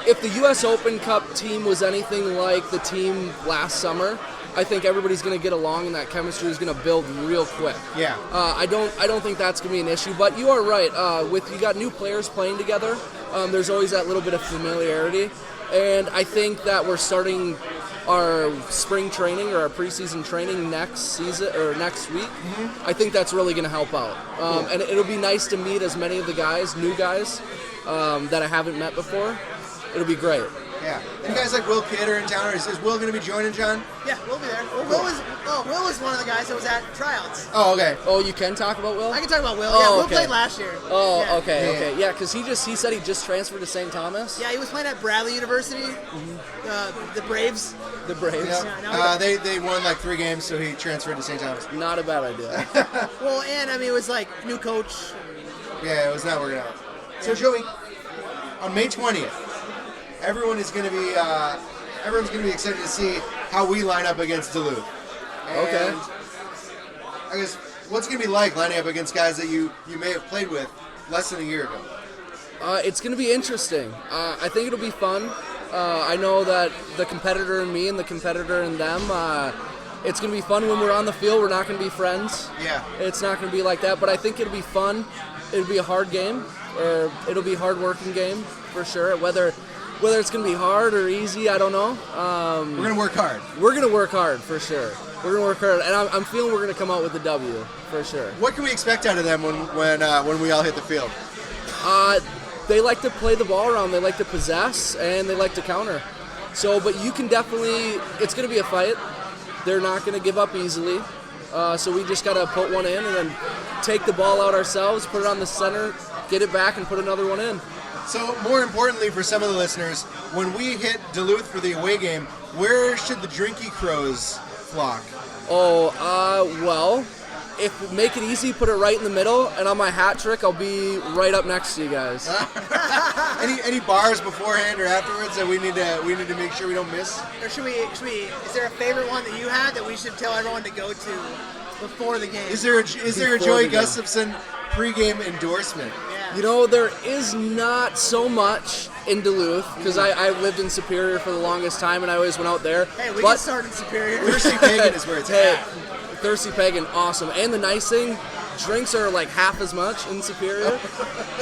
If the U.S. Open Cup team was anything like the team last summer, I think everybody's going to get along and that chemistry is going to build real quick. Yeah. I don't think that's going to be an issue. But you are right. You got new players playing together, there's always that little bit of familiarity, and I think that we're starting our spring training or our preseason training next season or next week, I think that's really going to help out. And it'll be nice to meet as many of the guys, new guys, that I haven't met before. It'll be great. Yeah. And guys like Will Kidd are in town. Is Will going to be joining, John? Yeah, we'll be there. Will was one of the guys that was at tryouts. Oh, okay. Oh, you can talk about Will? I can talk about Will. Oh, Yeah, Will okay. played last year. Oh, Yeah. okay. Yeah, because he said he just transferred to St. Thomas. Yeah, he was playing at Bradley University, the Braves. The Braves. Yeah. They won like 3 games, so he transferred to St. Thomas. Not a bad idea. Well, and I mean, it was like new coach. Yeah, it was not working out. So Joey, on May 20th, everyone's going to be excited to see how we line up against Duluth. And Okay. I guess what's it going to be like lining up against guys that you may have played with less than a year ago? It's going to be interesting. I think it'll be fun. I know that the competitor in me and the competitor in them, it's going to be fun when we're on the field. We're not going to be friends. Yeah. It's not going to be like that, but I think it'll be fun. It'll be a hard game, or it'll be a hard-working game for sure. Whether it's going to be hard or easy, I don't know. We're going to work hard. We're going to work hard for sure. We're going to work hard, and I'm feeling we're going to come out with the W for sure. What can we expect out of them when we all hit the field? They like to play the ball around. They like to possess, and they like to counter. So, but you can definitely, it's going to be a fight. They're not going to give up easily. So we just got to put one in and then take the ball out ourselves, put it on the center, get it back, and put another one in. So, more importantly for some of the listeners, when we hit Duluth for the away game, where should the Drinky Crows flock? Well, if make it easy, put it right in the middle, and on my hat trick, I'll be right up next to you guys. Any bars beforehand or afterwards that we need to make sure we don't miss? Or should we? Is there a favorite one that you had that we should tell everyone to go to before the game? Is there a Before Joey the game. Gustafson pregame endorsement? Yeah. You know, there is not so much in Duluth, because I lived in Superior for the longest time, and I always went out there. Hey, we But- can start in Superior. Thirsty Pagan is where it's Hey, at. Thirsty Pagan, awesome. And the nice thing, drinks are like half as much in Superior.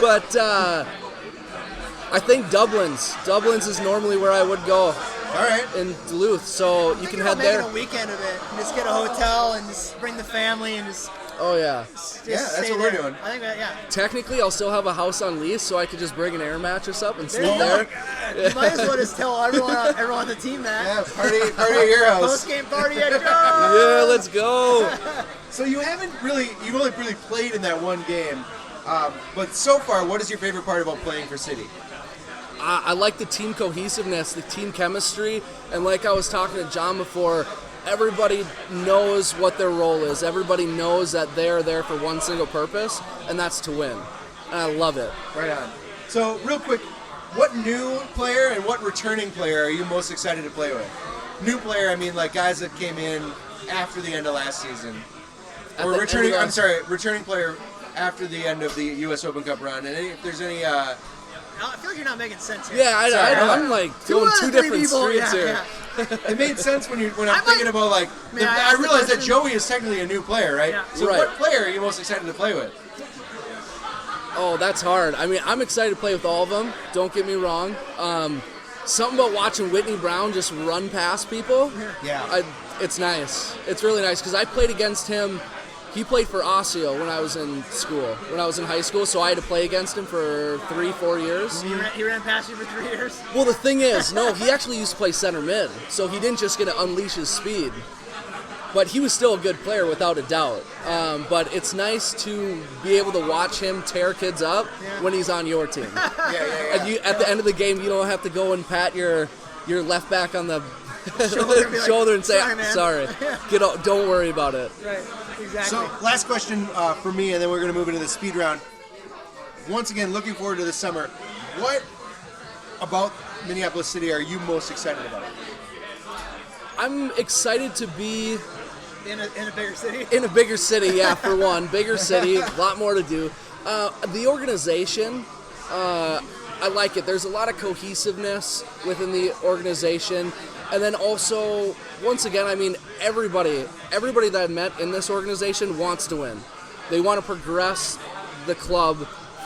But I think Dublin's is normally where I would go All right. in Duluth, so you can head there. Making a weekend of it. And just get a hotel and just bring the family and just Oh yeah. Yeah, that's stay what we're there. doing. I think that, yeah. Technically, I'll still have a house on lease, so I could just bring an air mattress up and There sleep you go. there. You might as well just tell everyone on the team that. Yeah, party at your house. Post-game party at Joe. Yeah, let's go. So you've only really played in that one game, but so far, what is your favorite part about playing for City? I like the team cohesiveness, the team chemistry, and like I was talking to John before, everybody knows what their role is. Everybody knows that they're there for one single purpose, and that's to win. And I love it. Right on. So real quick, what new player and what returning player are you most excited to play with? New player, I mean like guys that came in after the end of last season. At Or the returning, end of I'm last- sorry, returning player after the end of the U.S. Open Cup run. And if there's any, I feel like you're not making sense here. Yeah, Sorry, I'm like going out of two three different people, streets yeah, here. yeah. it made sense when I'm I thinking might- about like, May I I ask the realize that question? Joey is technically a new player, right? Yeah. So Right. what player are you most excited to play with? Oh, that's hard. I mean, I'm excited to play with all of them. Don't get me wrong. Something about watching Whitney Brown just run past people. Yeah. It's nice. It's really nice because I played against him. He played for Osseo when I was in school, when I was in high school, so I had to play against him for 3-4 years. He ran past you for 3 years. Well, the thing is, no, he actually used to play center mid, so he didn't just get to unleash his speed. But he was still a good player without a doubt. But it's nice to be able to watch him tear kids up when he's on your team. Yeah. And at the end of the game, you don't have to go and pat your left back on the Shoulder and be like, shoulder and say, "Sorry, man." sorry. Get out, don't worry about it. Right. Exactly. So, last question for me, and then we're going to move into the speed round. Once again, looking forward to the summer. What about Minneapolis City are you most excited about? I'm excited to be in a bigger city. in a bigger city, yeah, for one. Bigger city, a lot more to do. The organization, I like it. There's a lot of cohesiveness within the organization. And then also, once again, I mean, everybody that I've met in this organization wants to win. They want to progress the club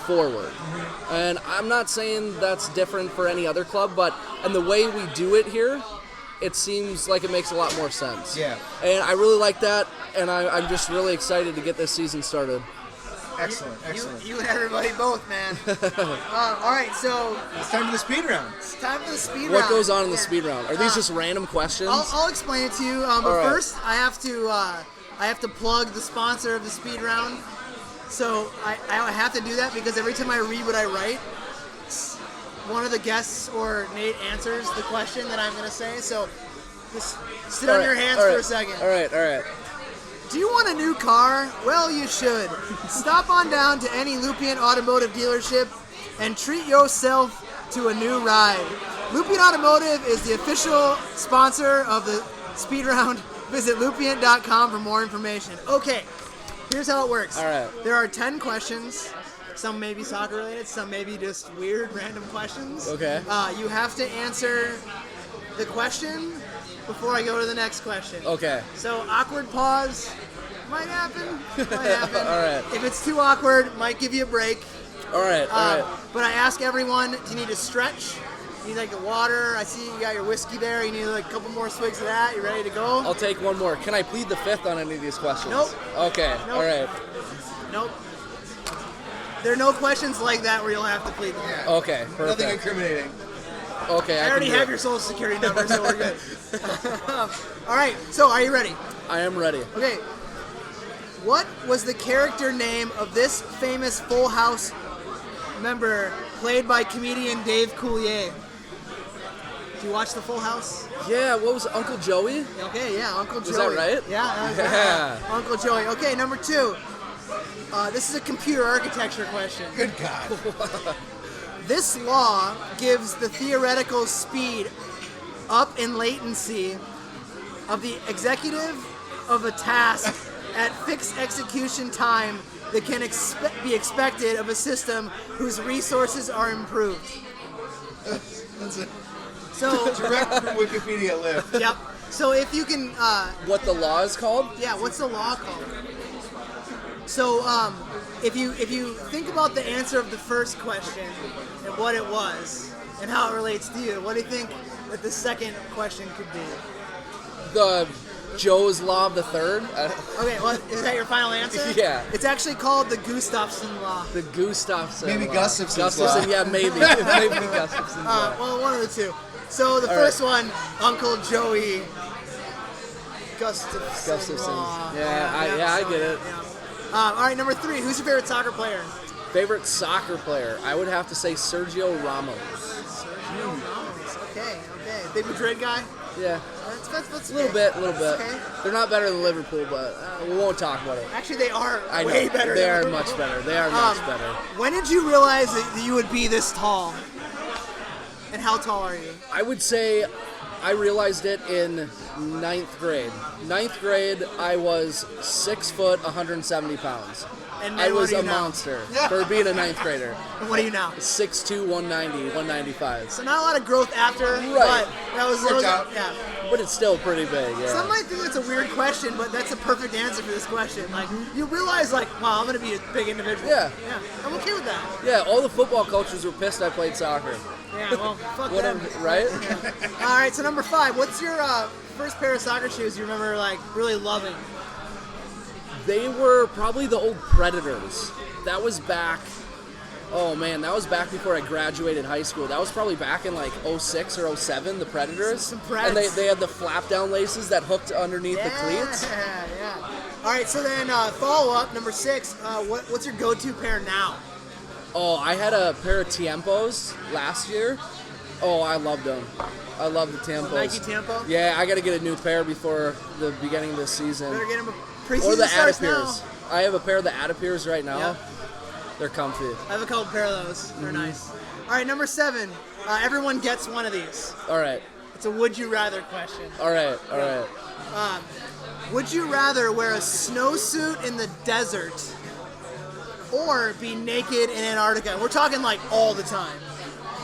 forward. And I'm not saying that's different for any other club, and the way we do it here, it seems like it makes a lot more sense. Yeah. And I really like that, and I'm just really excited to get this season started. Excellent. You and everybody both, man. All right, so It's time for the speed round. it's time for the speed round. What goes on in the speed round? Are these just random questions? I'll explain it to you. But All right. first, I have to plug the sponsor of the speed round. So I have to do that because every time I read what I write, one of the guests or Nate answers the question that I'm going to say. So just sit on your hands for a second. All right. Do you want a new car? Well, you should. Stop on down to any Lupien Automotive dealership and treat yourself to a new ride. Lupien Automotive is the official sponsor of the speed round. Visit lupien.com for more information. Okay, here's how it works. All right. There are 10 questions. Some may be soccer related, some may be just weird, random questions. Okay. You have to answer the question before I go to the next question. Okay. So awkward pause might happen. All right. If it's too awkward, might give you a break. All right. But I ask everyone, do you need to stretch? You need like the water? I see you got your whiskey there. You need like a couple more swigs of that. You ready to go? I'll take one more. Can I plead the fifth on any of these questions? Nope. Okay. Nope. All right. Nope. There are no questions like that where you'll have to plead the fifth. Okay. Perfect. Nothing incriminating. Okay. I already can do have it. your social security number, so we're good. All right. So are you ready? I am ready. Okay. What was the character name of this famous Full House member played by comedian Dave Coulier? Do you watch the Full House? Yeah. What was it, Uncle Joey? Okay, yeah, Uncle Joey. Is that right? Yeah. Yeah. Uncle Joey. Okay, number 2. This is a computer architecture question. Good God. This law gives the theoretical speed up in latency of the executive of a task at fixed execution time that can be expected of a system whose resources are improved. That's a So, direct from Wikipedia lift. yep. So if you can, What the law is called? yeah, what's the law called? So, if you think about the answer of the first question and what it was and how it relates to you, what do you think that the second question could be? The Joe's Law of the Third? Okay, well, is that your final answer? Yeah. It's actually called the Gustafsson Law. The Gustafsson Maybe Law. Gustafsson's Law. Yeah, maybe. Maybe Gustafsson's Law. Well, one of the two. So the All first right. one, Uncle Joey Gustafsson Gustafsson. Law. Yeah, I get it. Yeah. All right, number 3. Who's your favorite soccer player? Favorite soccer player? I would have to say Sergio Ramos. Sergio Ramos. Okay. Big Madrid guy? Yeah. That's A little okay. bit. Okay. They're not better than Liverpool, but we won't talk about it. Actually, they are I know. way better. They than are Liverpool. much better. They are much better. When did you realize that you would be this tall? And how tall are you? I would say I realized it in 9th grade. 9th grade, I was 6 foot, 170 pounds. And I then what was are you a now? monster for being a 9th grader. And what are you now? 6'2", 190, 195. So not a lot of growth after, Right. but that was Worked out. yeah. But it's still pretty big, yeah. Some might think that's a weird question, but that's a perfect answer for this question. Like, you realize, like, wow, I'm gonna be a big individual. Yeah. I'm okay with that. Yeah, all the football coaches were pissed I played soccer. Yeah, well, fuck Whatever, them. right? All right, so number 5. What's your first pair of soccer shoes you remember, like, really loving? They were probably the old Predators. That was back, oh man, that was back before I graduated high school. That was probably back in like 06 or 07, the Predators. Some Preds. And they had the flap down laces that hooked underneath the cleats. Yeah. All right, so then follow up, number 6. What's your go-to pair now? Oh, I had a pair of Tiempos last year. Oh, I loved them. I love the Tiempos. Nike Tiempo? Yeah, I got to get a new pair before the beginning of the season. Better get them preseason Or the starts now. Adipiers. I have a pair of the Adipiers right now. Yeah. They're comfy. I have a couple pair of those. They're nice. All right, number 7. Everyone gets one of these. All right. It's a would you rather question. All right. Would you rather wear a snowsuit in the desert or be naked in Antarctica? We're talking like all the time.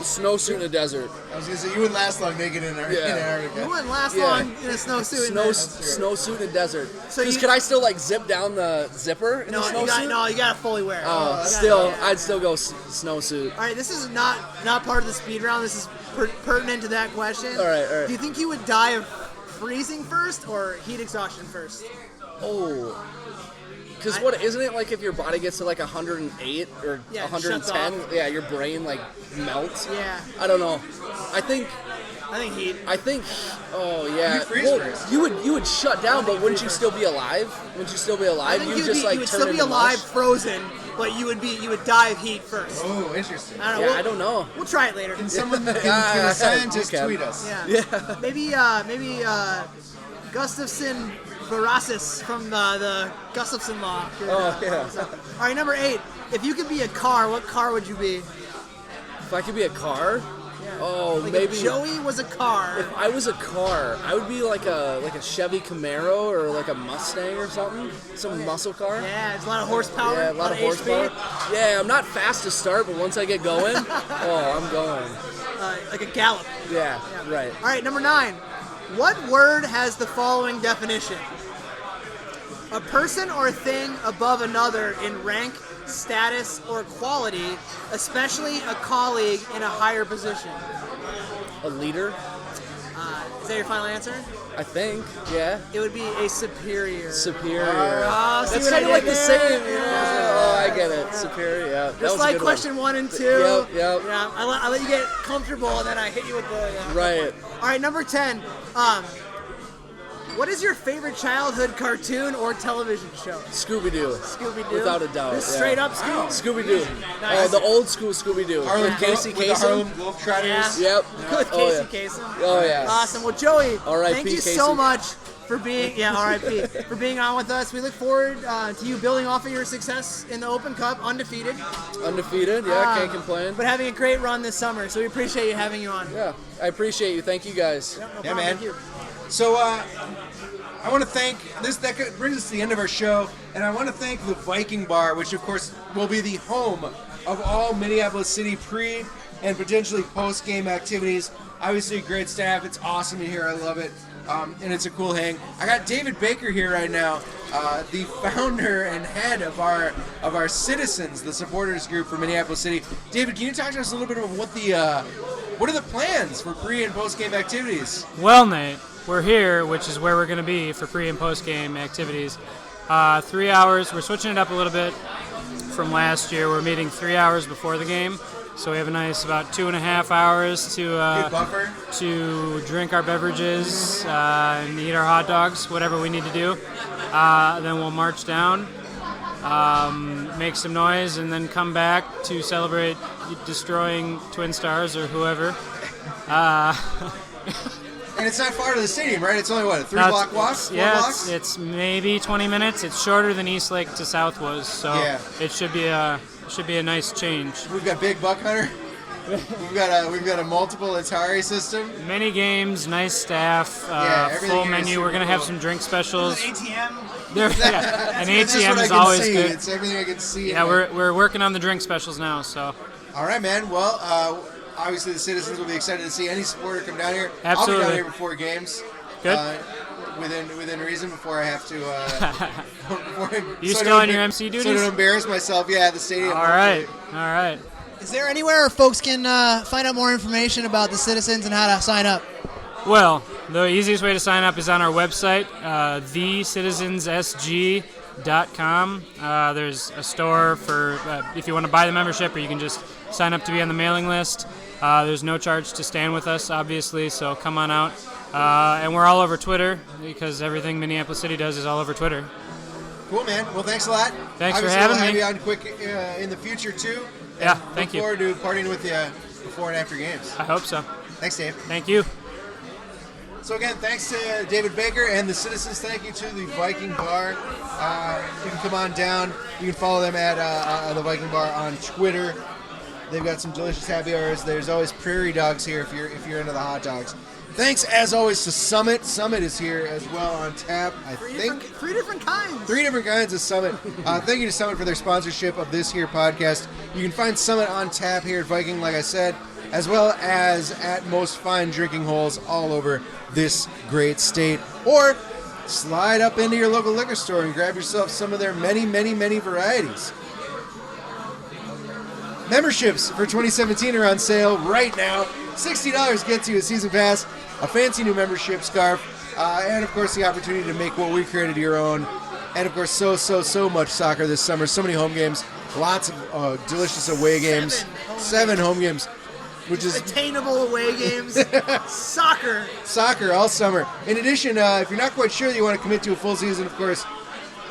Snowsuit in the desert. I was gonna say you wouldn't last long naked in Antarctica. You wouldn't last Yeah. long in a snowsuit. Snowsuit in the desert. So Because you- could I still like zip down the zipper in the No, snowsuit? you gotta fully wear it. Oh, You still, gotta- I'd still go snowsuit. All right, this is not part of the speed round. This is pertinent to that question. All right. Do you think you would die of freezing first or heat exhaustion first? Oh. Because what isn't it like if your body gets to like 108 or Yeah, it 110? shuts off. Yeah, your brain like melts. Yeah. I don't know. I think. Heat. Oh yeah. You freeze Well, first. you would shut down, but wouldn't you still be alive? Wouldn't you still be I alive? think You you just like would turn still be into alive, mush? frozen, but you would die of heat first. Oh, interesting. I don't know. Yeah, I don't know. We'll try it later. Can a scientist Okay. tweet us? Yeah. Maybe Gustafson Verasis from the Gustafson Law. Oh, yeah. So, all right, number 8. If you could be a car, what car would you be? If I could be a car, oh Like maybe. if Joey was a car. If I was a car, I would be like a Chevy Camaro or like a Mustang or something, some muscle car. Yeah, it's a lot of horsepower. Yeah, a lot of horsepower. HP, Yeah, I'm not fast to start, but once I get going, I'm going. like a gallop. Yeah, right. All right, number 9. What word has the following definition? A person or thing above another in rank, status, or quality, especially a colleague in a higher position. A leader, Is that your final answer? I think. Yeah. It would be a superior. Superior. Oh, see That's what I kind of did like the there? same. Yeah. Oh, I get it. Superior. Yeah. That Just was a like good question 1 and 2. Yep. Yeah, I let you get comfortable, and then I hit you with the. Right. All right, number 10. What is your favorite childhood cartoon or television show? Scooby-Doo. Scooby-Doo? Without a doubt. Just yeah. straight up Scooby? Scooby-Doo. Nice. Oh, the old school Scooby-Doo. Harlem With Casey with the Harlem Kasem. Globetrotters. Yeah. Yep. With Oh, Casey yeah. Kasem. Oh, yeah. Awesome. Well, Joey, R.I.P. thank you Casey. so much for being, R.I.P. for being on with us. We look forward to you building off of your success in the Open Cup, undefeated, Undefeated. Yeah, can't complain. but having a great run this summer. So we appreciate you having you on. Yeah, I appreciate you. Thank you guys. Yep, no Yeah, problem. man. Thank you. So I want to thank this. That brings us to the end of our show, and I want to thank the Viking Bar, which of course will be the home of all Minneapolis City pre and potentially post-game activities. Obviously, great staff. It's awesome in here. I love it, and it's a cool hang. I got David Baker here right now, the founder and head of our Citizens, the supporters group for Minneapolis City. David, can you talk to us a little bit about what are the plans for pre and post-game activities? Well, Nate, we're here, which is where we're going to be for pre- and post-game activities. 3 hours. We're switching it up a little bit from last year. We're meeting 3 hours before the game, so we have a nice about 2.5 hours Good to buffer. drink our beverages and eat our hot dogs, whatever we need to do. Then we'll march down, make some noise, and then come back to celebrate destroying Twin Stars or whoever. And it's not far to the stadium, right? It's only, what, a 3-block walk? 4 Yeah, blocks? it's maybe 20 minutes. It's shorter than Eastlake to South was, so Yeah. it should be a nice change. We've got Big Buck Hunter. We've got a multiple Atari system. Many games, nice staff, everything full here is menu. We're gonna have cool. some drink specials. ATM. There, yeah, an That's what ATM I is can always see. good. It's everything I can see. Yeah, we're working on the drink specials now. So All right, man. Well, obviously the citizens will be excited to see any supporter come down here. I'll be Absolutely. down here before games. Good. Within reason, before I have to. You still on your MC So duties? to embarrass myself, at the stadium. all right. Is there anywhere where folks can find out more information about the Citizens and how to sign up? Well, the easiest way to sign up is on our website, thecitizensSG.com. There's a store for if you want to buy the membership, or you can just sign up to be on the mailing list. There's no charge to stand with us, obviously, so come on out. And we're all over Twitter, because everything Minneapolis City does is all over Twitter. Cool, man. Well, thanks a lot. Thanks for Obviously, having we'll have me. you on quick in the future too. Yeah, And thank you. Look forward to partying with you before and after games. I hope so. Thanks, Dave. Thank you. So again, thanks to David Baker and the Citizens. Thank you to the Viking Bar. You can come on down. You can follow them at the Viking Bar on Twitter. They've got some delicious happy hours. There's always prairie dogs here if you're into the hot dogs. Thanks as always to Summit. Summit is here as well on tap. Three different kinds. 3 different kinds of Summit. Thank you to Summit for their sponsorship of this here podcast. You can find Summit on tap here at Viking, like I said. as well as at most fine drinking holes all over this great state. Or slide up into your local liquor store and grab yourself some of their many, many, many varieties. Memberships for 2017 are on sale right now. $60 gets you a season pass, a fancy new membership scarf, and of course the opportunity to make what we created your own. And of course so much soccer this summer. So many home games, lots of delicious away games. 7 home games. Which is attainable away games. Soccer all summer. In addition, if you're not quite sure that you want to commit to a full season, of course,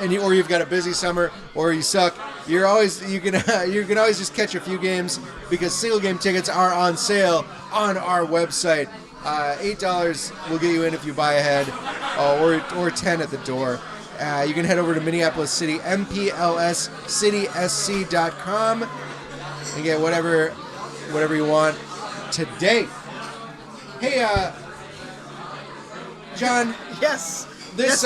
or you've got a busy summer, or you suck, you can always just catch a few games because single game tickets are on sale on our website. $8 will get you in if you buy ahead, or $10 at the door. You can head over to Minneapolis City, MPLSCitySC.com, and get whatever you want today. Hey, John. Yes. This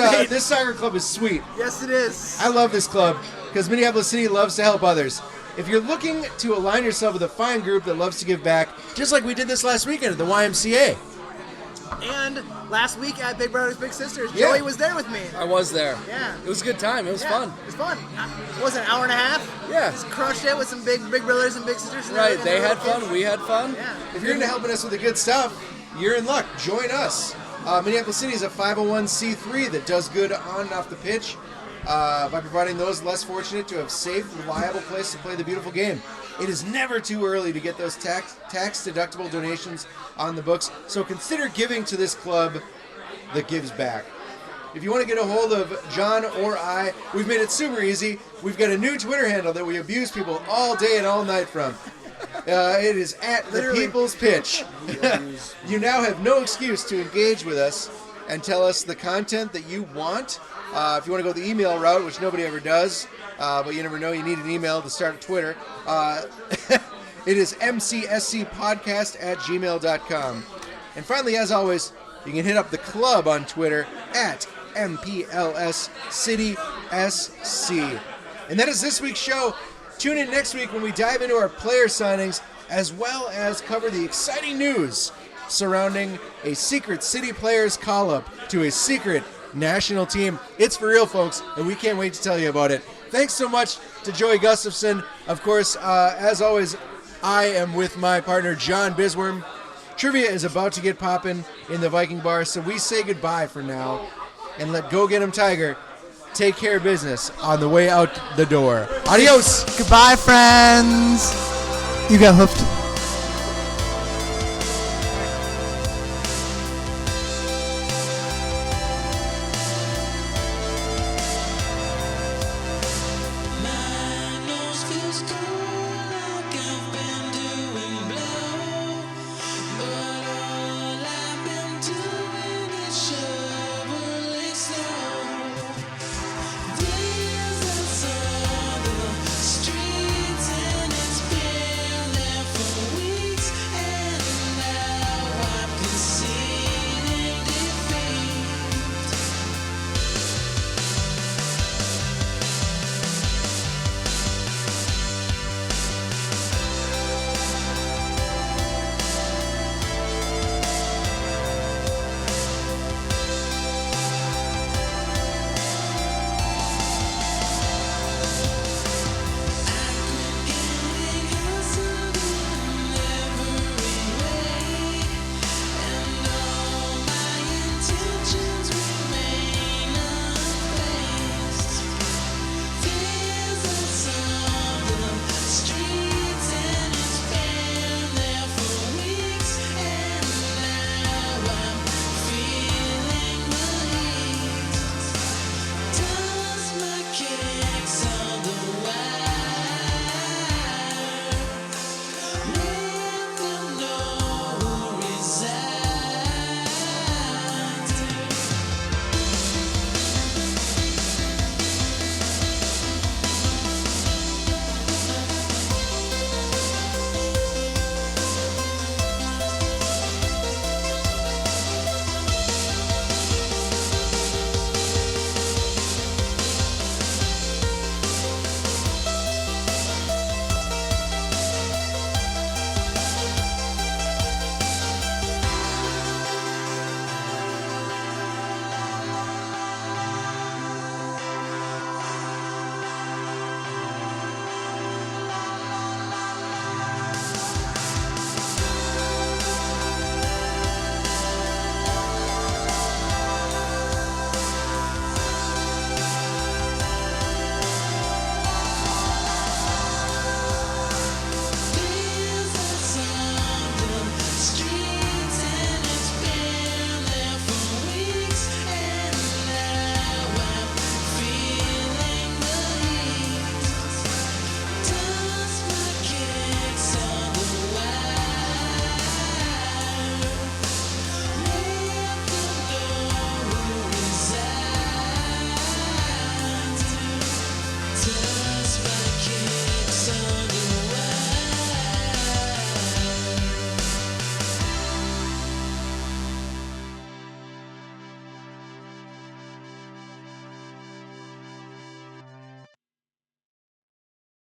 soccer club is sweet. Yes, it is. I love this club because Minneapolis City loves to help others. If you're looking to align yourself with a fine group that loves to give back, just like we did this last weekend at the YMCA. And last week at Big Brothers Big Sisters, Yeah. Joey was there with me. I was there. Yeah. It was a good time. It was fun. It was fun. What was it, an hour and a half? Yeah. Just crushed it with some big Brothers and Big Sisters. And Right. everything. They had fun. We had fun. Yeah. If you're into helping us with the good stuff, you're in luck. Join us. Minneapolis City is a 501c3 that does good on and off the pitch by providing those less fortunate to have safe, reliable place to play the beautiful game. It is never too early to get those tax-deductible donations on the books, so consider giving to this club that gives back. If you want to get a hold of John or I, we've made it super easy. We've got a new Twitter handle that we abuse people all day and all night from. It is at the People's Pitch. You now have no excuse to engage with us and tell us the content that you want. If you want to go the email route, which nobody ever does, but you never know, you need an email to start Twitter. It is mcscpodcast@gmail.com. And finally, as always, you can hit up the club on Twitter at MPLSCitySC. And that is this week's show. Tune in next week when we dive into our player signings, as well as cover the exciting news surrounding a secret City players call-up to a secret national team. It's for real, folks, and we can't wait to tell you about it. Thanks so much to Joey Gustafson. Of course, as always, I am with my partner, John Bisworm. Trivia is about to get popping in the Viking bar, so we say goodbye for now and let Go Get 'em Tiger take care of business on the way out the door. Adios! Goodbye, friends. You got hoofed.